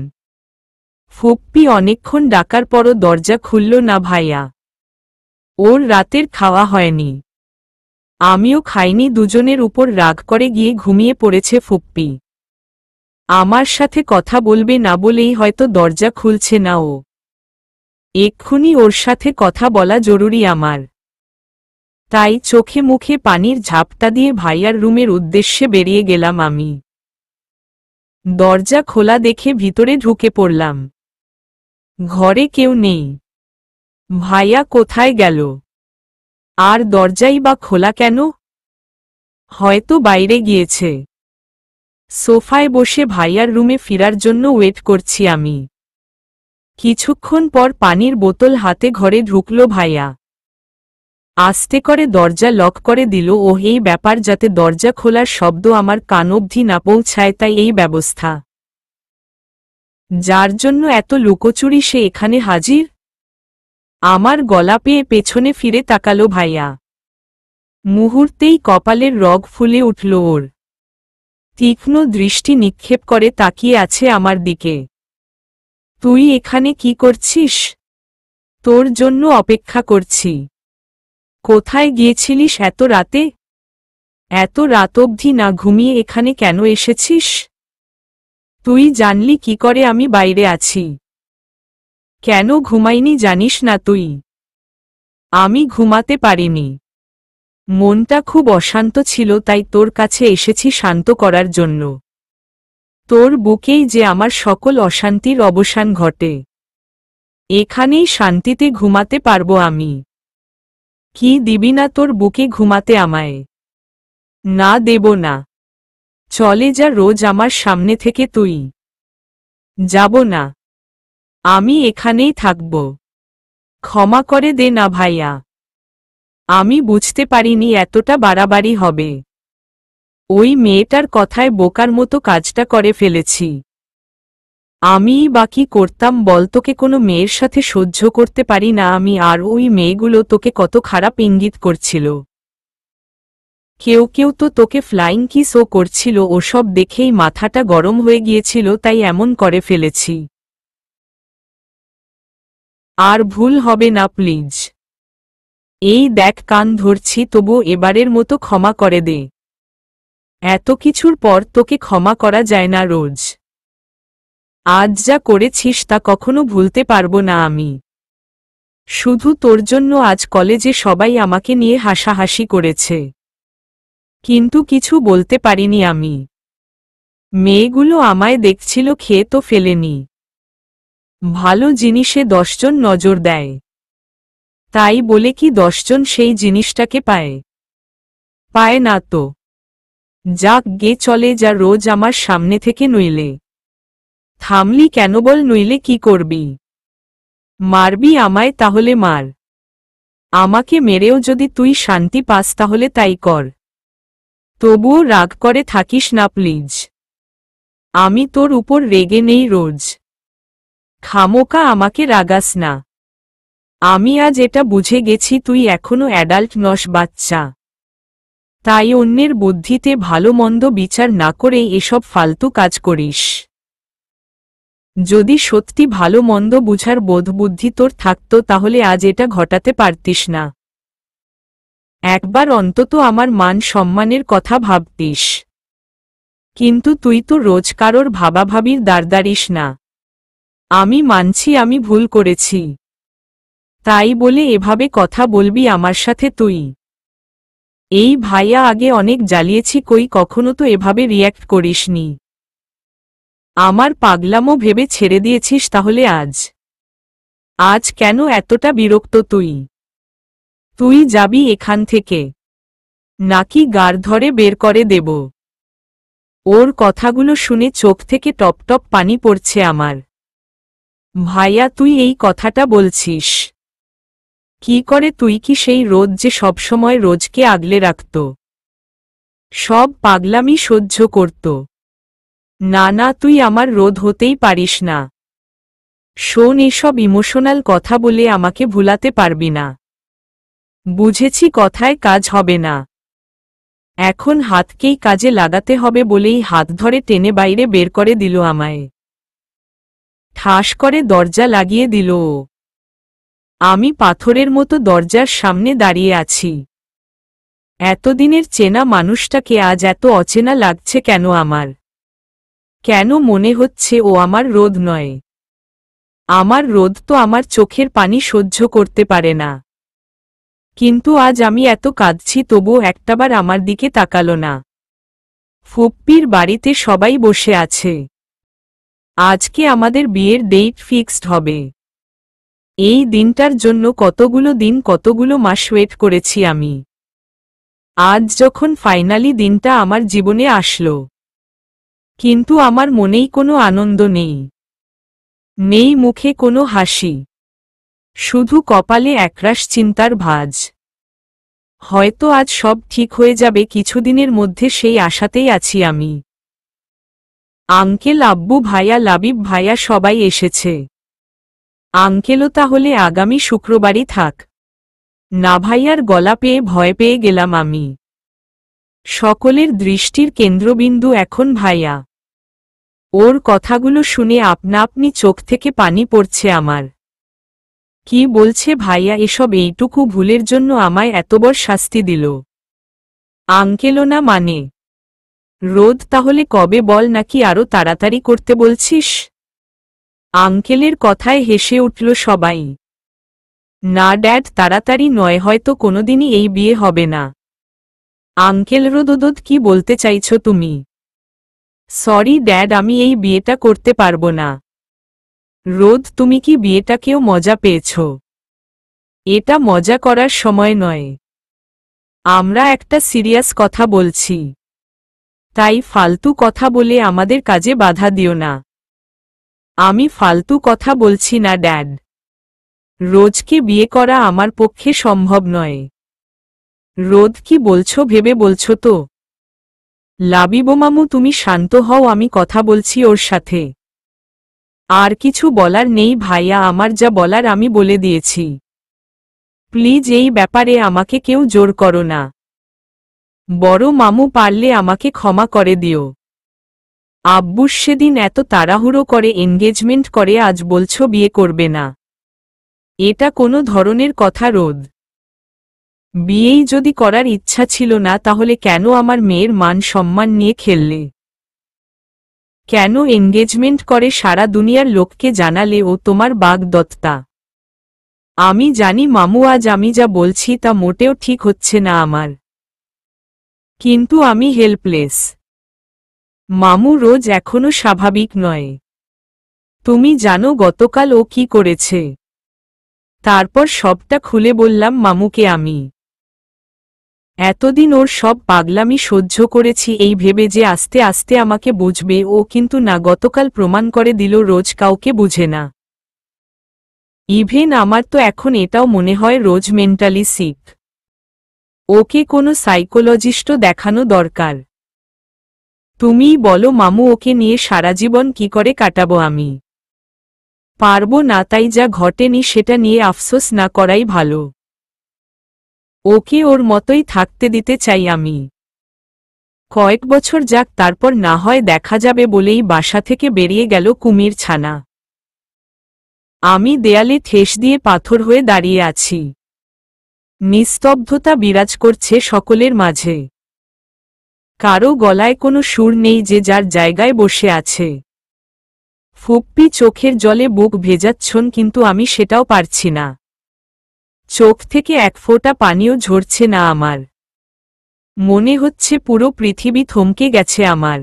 S1: ফুপ্পি অনেকক্ষণ ডাকার পরও দরজা খুলল না ভাইয়া। ওর রাতের খাওয়া হয়নি, আমিও খাইনি, দুজনের উপর রাগ করে গিয়ে ঘুমিয়ে পড়েছে ফুপ্পি। আমার সাথে কথা বলবে না বলেই হয়তো দরজা খুলছে না ও। এক্ষুনি ওর সাথে কথা বলা জরুরি আমার। তাই চোখে মুখে পানির ঝাপটা দিয়ে ভাইয়ার রুমের উদ্দেশ্যে বেরিয়ে গেলাম আমি। দরজা খোলা দেখে ভিতরে ঢুকে পড়লাম। ঘরে কেউ নেই। ভাইয়া কোথায় গেল? আর দরজাই বা খোলা কেন? হয়তো বাইরে গিয়েছে। সোফায় বসে ভাইয়ার রুমে ফিরার জন্য ওয়েট করছি আমি। কিছুক্ষণ পর পানির বোতল হাতে ঘরে ঢুকল ভাইয়া। আস্তে করে দরজা লক করে দিল ও। এই ব্যাপার, যাতে দরজা খোলার শব্দ আমার কান অবধি না পৌঁছায়, তাই এই ব্যবস্থা। যার জন্য এত লুকোচুরি সে এখানে হাজির? আমার গলা পেয়ে পেছনে ফিরে তাকালো ভাইয়া। মুহূর্তেই কপালের রগ ফুলে উঠল ওর। তীক্ষ্ণ দৃষ্টি নিক্ষেপ করে তাকিয়ে আছে আমার দিকে। তুই এখানে কি করছিস? তোর জন্য অপেক্ষা করছি। কোথায় গিয়েছিলিস এত রাতে? এত রাত অবধি না ঘুমিয়ে এখানে কেন এসেছিস? তুই জানলি কি করে আমি বাইরে আছি? কেন ঘুমাইনি জানিস না তুই? আমি ঘুমাতে পারিনি। মনটা খুব অশান্ত ছিল, তাই তোর কাছে এসেছি শান্ত করার জন্য। তোর বুকেই যে আমার সকল অশান্তির অবসান ঘটে। এখানেই শান্তিতে ঘুমাতে পারবো আমি। কি দিবি না তোর বুকে ঘুমাতে আমায়? না দেব না। চলে যা রোজ আমার সামনে থেকে তুই। যাব না। আমি এখানেই থাকব। ক্ষমা করে দে না ভাইয়া। আমি বুঝতে পারিনি এতটা বাড়াবাড়ি হবে। ওই মেয়েটার কথায় বোকার মতো কাজটা করে ফেলেছি। আমিই বা কি করতাম বল? তোকে কোনো মেয়ের সাথে সহ্য করতে পারি না আমি, আর ওই মেয়েগুলো তোকে কত খারাপ ইঙ্গিত করছিল। কেউ কেউ তো তোকে ফ্লাইং কিসও করছিল। ওসব দেখেই মাথাটা গরম হয়ে গিয়েছিল, তাই এমন করে ফেলেছি। আর ভুল হবে না প্লিজ। এই দেখ কান ধরছি, তবু এবারের মতো ক্ষমা করে দে। এত কিছুর পর তোকে ক্ষমা করা যায় না রোজ। আজ যা করেছিস তা কখনো ভুলতে পারবো না আমি। শুধু তোর জন্য আজ কলেজে সবাই আমাকে নিয়ে হাসাহাসি করেছে, কিন্তু কিছু বলতে পারিনি আমি। মেয়েগুলো আমায় দেখছিল, খেয়ে তো ফেলেনি। ভালো জিনিসে 10 জন নজর দেয়, তাই বলে কি 10 জন সেই জিনিসটাকে পায়? পায় না তো। যাক গে, চলে যা রোজ আমার সামনে থেকে, নইলে। থামলি কেন বল? নইলে কি করবি? মারবি আমায়? তাহলে মার। আমাকে মেরেও যদি তুই শান্তি পাস তাহলে তাই কর। তবুও রাগ করে থাকিস না প্লিজ। আমি তোর উপর রেগে নেই রোজ। খামোকা আমাকে রাগাস না। আমি আজ এটা বুঝে গেছি তুই এখনো অ্যাডাল্ট নস, বাচ্চা। তাই অন্যের বুদ্ধিতে ভালো মন্দ বিচার না করেই এসব ফালতু কাজ করিস। যদি সত্যি ভালো মন্দ বুঝার বোধবুদ্ধি তোর থাকতো তাহলে আজ এটা ঘটাতে পারতিস না। একবার অন্তত আমার মান সম্মানের কথা ভাবতিস। কিন্তু তুই তো রোজ কারোর ভাবাভাবির দাঁড়াইস না। আমি মানছি আমি ভুল করেছি, তাই বলে এভাবে কথা বলবি আমার সাথে তুই? এই ভাইয়া, আগে অনেক জ্বালিয়েছি, কই কখনো তো এভাবে রিয়্যাক্ট করিসনি। আমার পাগলামো ভেবে ছেড়ে দিয়েছিস, তাহলে আজ কেন এতটা বিরক্ত তুই? তুই যাবি এখান থেকে, নাকি গাড় ধরে বের করে দেব? ওর কথাগুলো শুনে চোখ থেকে টপ টপ পানি পড়ছে আমার। ভাইয়া, তুই এই কথাটা বলছিস কি করে? তুই কি সেই রোদ যে সবসময় রোজকে আগলে রাখত, সব পাগলামি সহ্য করত? না না, তুই আমার রোদ হতেই পারিস না। শোন, এসব ইমোশনাল কথা বলে আমাকে ভুলাতে পারবি না। বুঝেছি, কথায় কাজ হবে না। এখন হাতকেই কাজে লাগাতে হবে বলেই হাত ধরে টেনে বাইরে বের করে দিল আমায়। ঠাস করে দরজা লাগিয়ে দিল ও। আমি পাথরের মতো দরজার সামনে দাঁড়িয়ে আছি। এতদিনের চেনা মানুষটাকে আজ এত অচেনা লাগছে কেন আমার? কেন মনে হচ্ছে ও আমার রোদ নয়? আমার রোদ তো আমার চোখের পানি সহ্য করতে পারে না। কিন্তু আজ আমি এত কাঁদছি, তবুও একটাবার আমার দিকে তাকালো না। ফুপ্পির বাড়িতে সবাই বসে আছে। আজকে আমাদের বিয়ের ডেট ফিক্সড হবে। এই দিনটার জন্য কতগুলো দিন, কতগুলো মাস ওয়েট করেছি আমি। আজ যখন ফাইনালি দিনটা আমার জীবনে আসলো, কিন্তু আমার মনেই কোনো আনন্দ নেই। নেই মুখে কোনো হাসি, শুধু কপালে একরাশ চিন্তার ভাঁজ। হয়তো আজ সব ঠিক হয়ে যাবে কিছুদিনের মধ্যে, সেই আশাতেই আছি আমি। আঙ্কেল, আব্বু, ভাইয়া, লাবিব ভাইয়া সবাই এসেছে। আঙ্কেলও তাহলে আগামী শুক্রবারই থাক না? ভাইয়ার গলা পেয়ে ভয় পেয়ে গেলাম আমি। সকলের দৃষ্টির কেন্দ্রবিন্দু এখন ভাইয়া। ওর কথাগুলো শুনে আপনা আপনি চোখ থেকে পানি পড়ছে আমার। কি বলছে ভাইয়া এসব? এইটুকু ভুলের জন্য আমায় এত বড় শাস্তি দিল? আঙ্কেলও না মানে? রোদ তাহলে কবে বল, নাকি আরো তাড়াতাড়ি করতে বলছিস? আঙ্কেলের কথায় হেসে উঠল সবাই। না ড্যাড, তাড়াতাড়ি নয়, হয়তো কোনোদিনই এই বিয়ে হবে না। আঙ্কেল রোদ, কি বলতে চাইছো তুমি? সরি ড্যাড, আমি এই বিয়েটা করতে পারবো না। রোদ, তুমি কি বিয়েটাকেও মজা পেয়েছ? এটা মজা করার সময় নয়। আমরা একটা সিরিয়াস কথা বলছি। তাই ফালতু কথা বলে আমাদের কাজে বাধা দিও না। আমি ফালতু কথা বলছি না ড্যাড। রোজকে বিয়ে করা আমার পক্ষে সম্ভব নয়। রোদ, কি বলছো ভেবে বলছো তো? লাবিবো মামু, তুমি শান্ত হও, আমি কথা বলছি ওর সাথে। আর কিছু বলার নেই ভাইয়া, আমার যা বলার আমি বলে দিয়েছি। প্লিজ এই ব্যাপারে আমাকে কেউ জোর করো না। বড় মামু, পারলে আমাকে ক্ষমা করে দিও। আব্বু সেদিন এত তাড়াহুড়ো করে এনগেজমেন্ট করে, আজ বলছো বিয়ে করবে না? এটা কোনো ধরনের কথা রোদ? বিয়েই যদি করার ইচ্ছা ছিল না, তাহলে কেন আমার মেয়ের মান সম্মান নিয়ে খেললে? কেন এনগেজমেন্ট করে সারা দুনিয়ার লোককে জানালে ও তোমার বাগদত্তা? আমি জানি মামু, আজ আমি যা বলছি তা মোটেও ঠিক হচ্ছে না আমার, কিন্তু আমি হেল্পলেস। মামু, রোজ এখনো স্বাভাবিক নয়। তুমি জানো গতকাল ও কি করেছে? তারপর সবটা খুলে বললাম মামুকে আমি। এতদিন ওর সব পাগলামি সহ্য করেছি এই ভেবে যে আস্তে আস্তে আমাকে বুঝবে ও, কিন্তু না, গতকাল প্রমাণ করে দিল রোজ কাউকে বুঝে না। ইভেন আমার তো এখন এটাও মনে হয় রোজ মেন্টালি সিক। ওকে কোনো সাইকোলজিস্টও দেখানো দরকার। তুমিই বলো মামু, ওকে নিয়ে সারা জীবন কি করে কাটাবো আমি? পারবো না, তাই যা ঘটেনি সেটা নিয়ে আফসোস না করাই ভালো। ওকে ওর মতোই থাকতে দিতে চাই আমি। কয়েক বছর যাক, তারপর না হয় দেখা যাবে বলেই বাসা থেকে বেরিয়ে গেল কুমির ছানা। আমি দেয়ালে ঠেস দিয়ে পাথর হয়ে দাঁড়িয়ে আছি। নিস্তব্ধতা বিরাজ করছে সকলের মাঝে। কারো গলায় কোনো সুর নেই, যে যার জায়গায় বসে আছে। ফুপ্পি চোখের জলে বুক ভেজাচ্ছন, কিন্তু আমি সেটাও পারছি না। চোখ থেকে এক ফোঁটা পানিও ঝরছে না আমার। মনে হচ্ছে পুরো পৃথিবী থমকে গেছে আমার।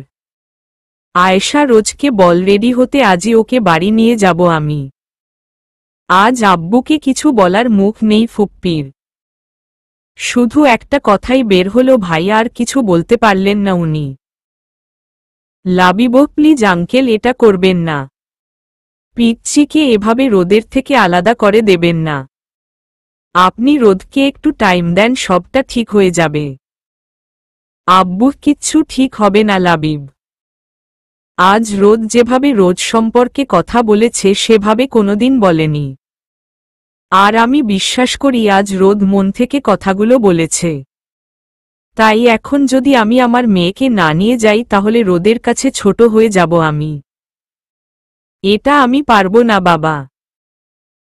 S1: আয়েশা, রোজকে বল রেডি হতে, আজই ওকে বাড়ি নিয়ে যাব আমি। আজ আব্বুকে কিছু বলার মুখ নেই ফুপ্পির। শুধু একটা কথাই বের হলো, ভাই, আর কিছু বলতে পারলেন না উনি। লাবিব, প্লিজ আঙ্কেল, এটা করবেন না। পিচ্চিকে এভাবে রোদের থেকে আলাদা করে দেবেন না। আপনি রোদকে একটু টাইম দেন, সবটা ঠিক হয়ে যাবে। আব্বু, কিচ্ছু ঠিক হবে না লাবিব। আজ রোদ যেভাবে রোজ সম্পর্কে কথা বলেছে সেভাবে কোনোদিন বলেনি। আর আমি বিশ্বাস করি আজ রোদ মন থেকে কথাগুলো বলেছে। তাই এখন যদি আমি আমার মেয়েকে না নিয়ে যাই, তাহলে রোদের কাছে ছোট হয়ে যাব আমি। এটা আমি পারবো না বাবা।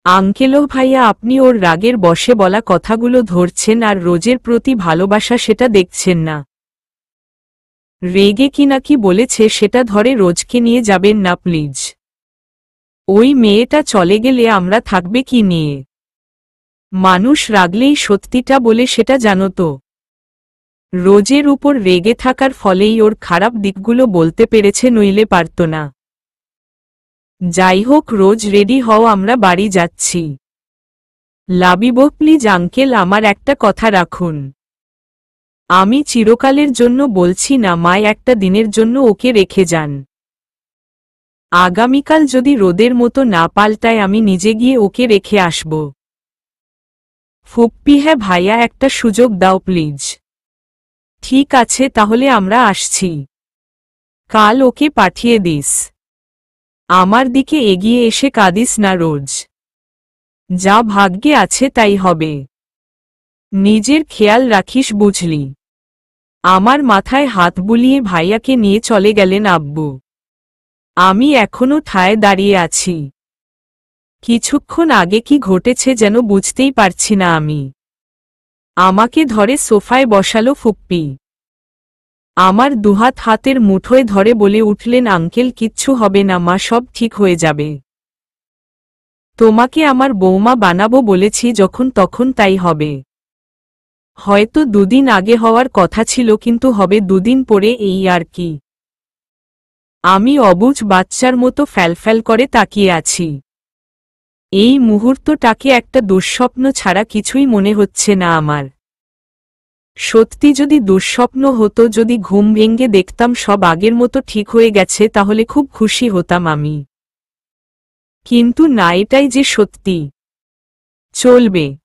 S1: আঙ্কেল, ভাইয়া, আপনি ওর রাগের বশে বলা কথাগুলো ধরছেন আর রোজের প্রতি ভালোবাসা সেটা দেখছেন না। রেগে কি না কি বলেছে সেটা ধরে রোজকে নিয়ে যাবেন না প্লিজ। ওই মেয়েটা চলে গেলে আমরা থাকবে কি নিয়ে? মানুষ রাগলেই সত্যিটা বলে, সেটা জানো তো। রোজের উপর রেগে থাকার ফলেই ওর খারাপ দিকগুলো বলতে পেরেছে, নইলে পারত না। যাই হোক, রোজ রেডি হও, আমরা বাড়ি যাচ্ছি। লাবিব, প্লিজ আঙ্কেল, আমার একটা কথা রাখুন। আমি চিরকালের জন্য বলছি না, মায় একটা দিনের জন্য ওকে রেখে যান। আগামীকাল যদি রোদের মতো না পাল্টায়, আমি নিজে গিয়ে ওকে রেখে আসব। ফুপ্পি, হ্যাঁ ভাইয়া, একটা সুযোগ দাও প্লিজ। ঠিক আছে, তাহলে আমরা আসছি। কাল ওকে পাঠিয়ে দিস। আমার দিকে এগিয়ে এসে কাঁদিস না রোজ। যা ভাগ্যে আছে তাই হবে। নিজের খেয়াল রাখিস, বুঝলি? আমার মাথায় হাত বুলিয়ে ভাইয়াকে নিয়ে চলে গেলেন আব্বু। আমি এখনো ঠায় দাঁড়িয়ে আছি। কিছুক্ষণ আগে কি ঘটেছে যেন বুঝতেই পারছি না আমি। আমাকে ধরে সোফায় বসালো ফুপ্পি। আমার দুহাত হাতের মুঠোয় ধরে বলে উঠলেন, আঙ্কেল কিচ্ছু হবে না মা, সব ঠিক হয়ে যাবে। তোমাকে আমার বৌমা বানাবো বলেছি যখন তখন তাই হবে। হয়তো দুদিন আগে হওয়ার কথা ছিল, কিন্তু হবে দুদিন পরে, এই আর কি। আমি অবুঝ বাচ্চার মতো ফ্যালফ্যাল করে তাকিয়ে আছি। এই মুহূর্তটাকে একটা দুঃস্বপ্ন ছাড়া কিছুই মনে হচ্ছে না আমার। সত্যি যদি দুঃস্বপ্ন হতো, যদি ঘুম ভেঙে দেখতাম সব আগের মতো ঠিক হয়ে গেছে, তাহলে খুব খুশি হতাম আমি। কিন্তু না, এটাই যে সত্যি। চলবে।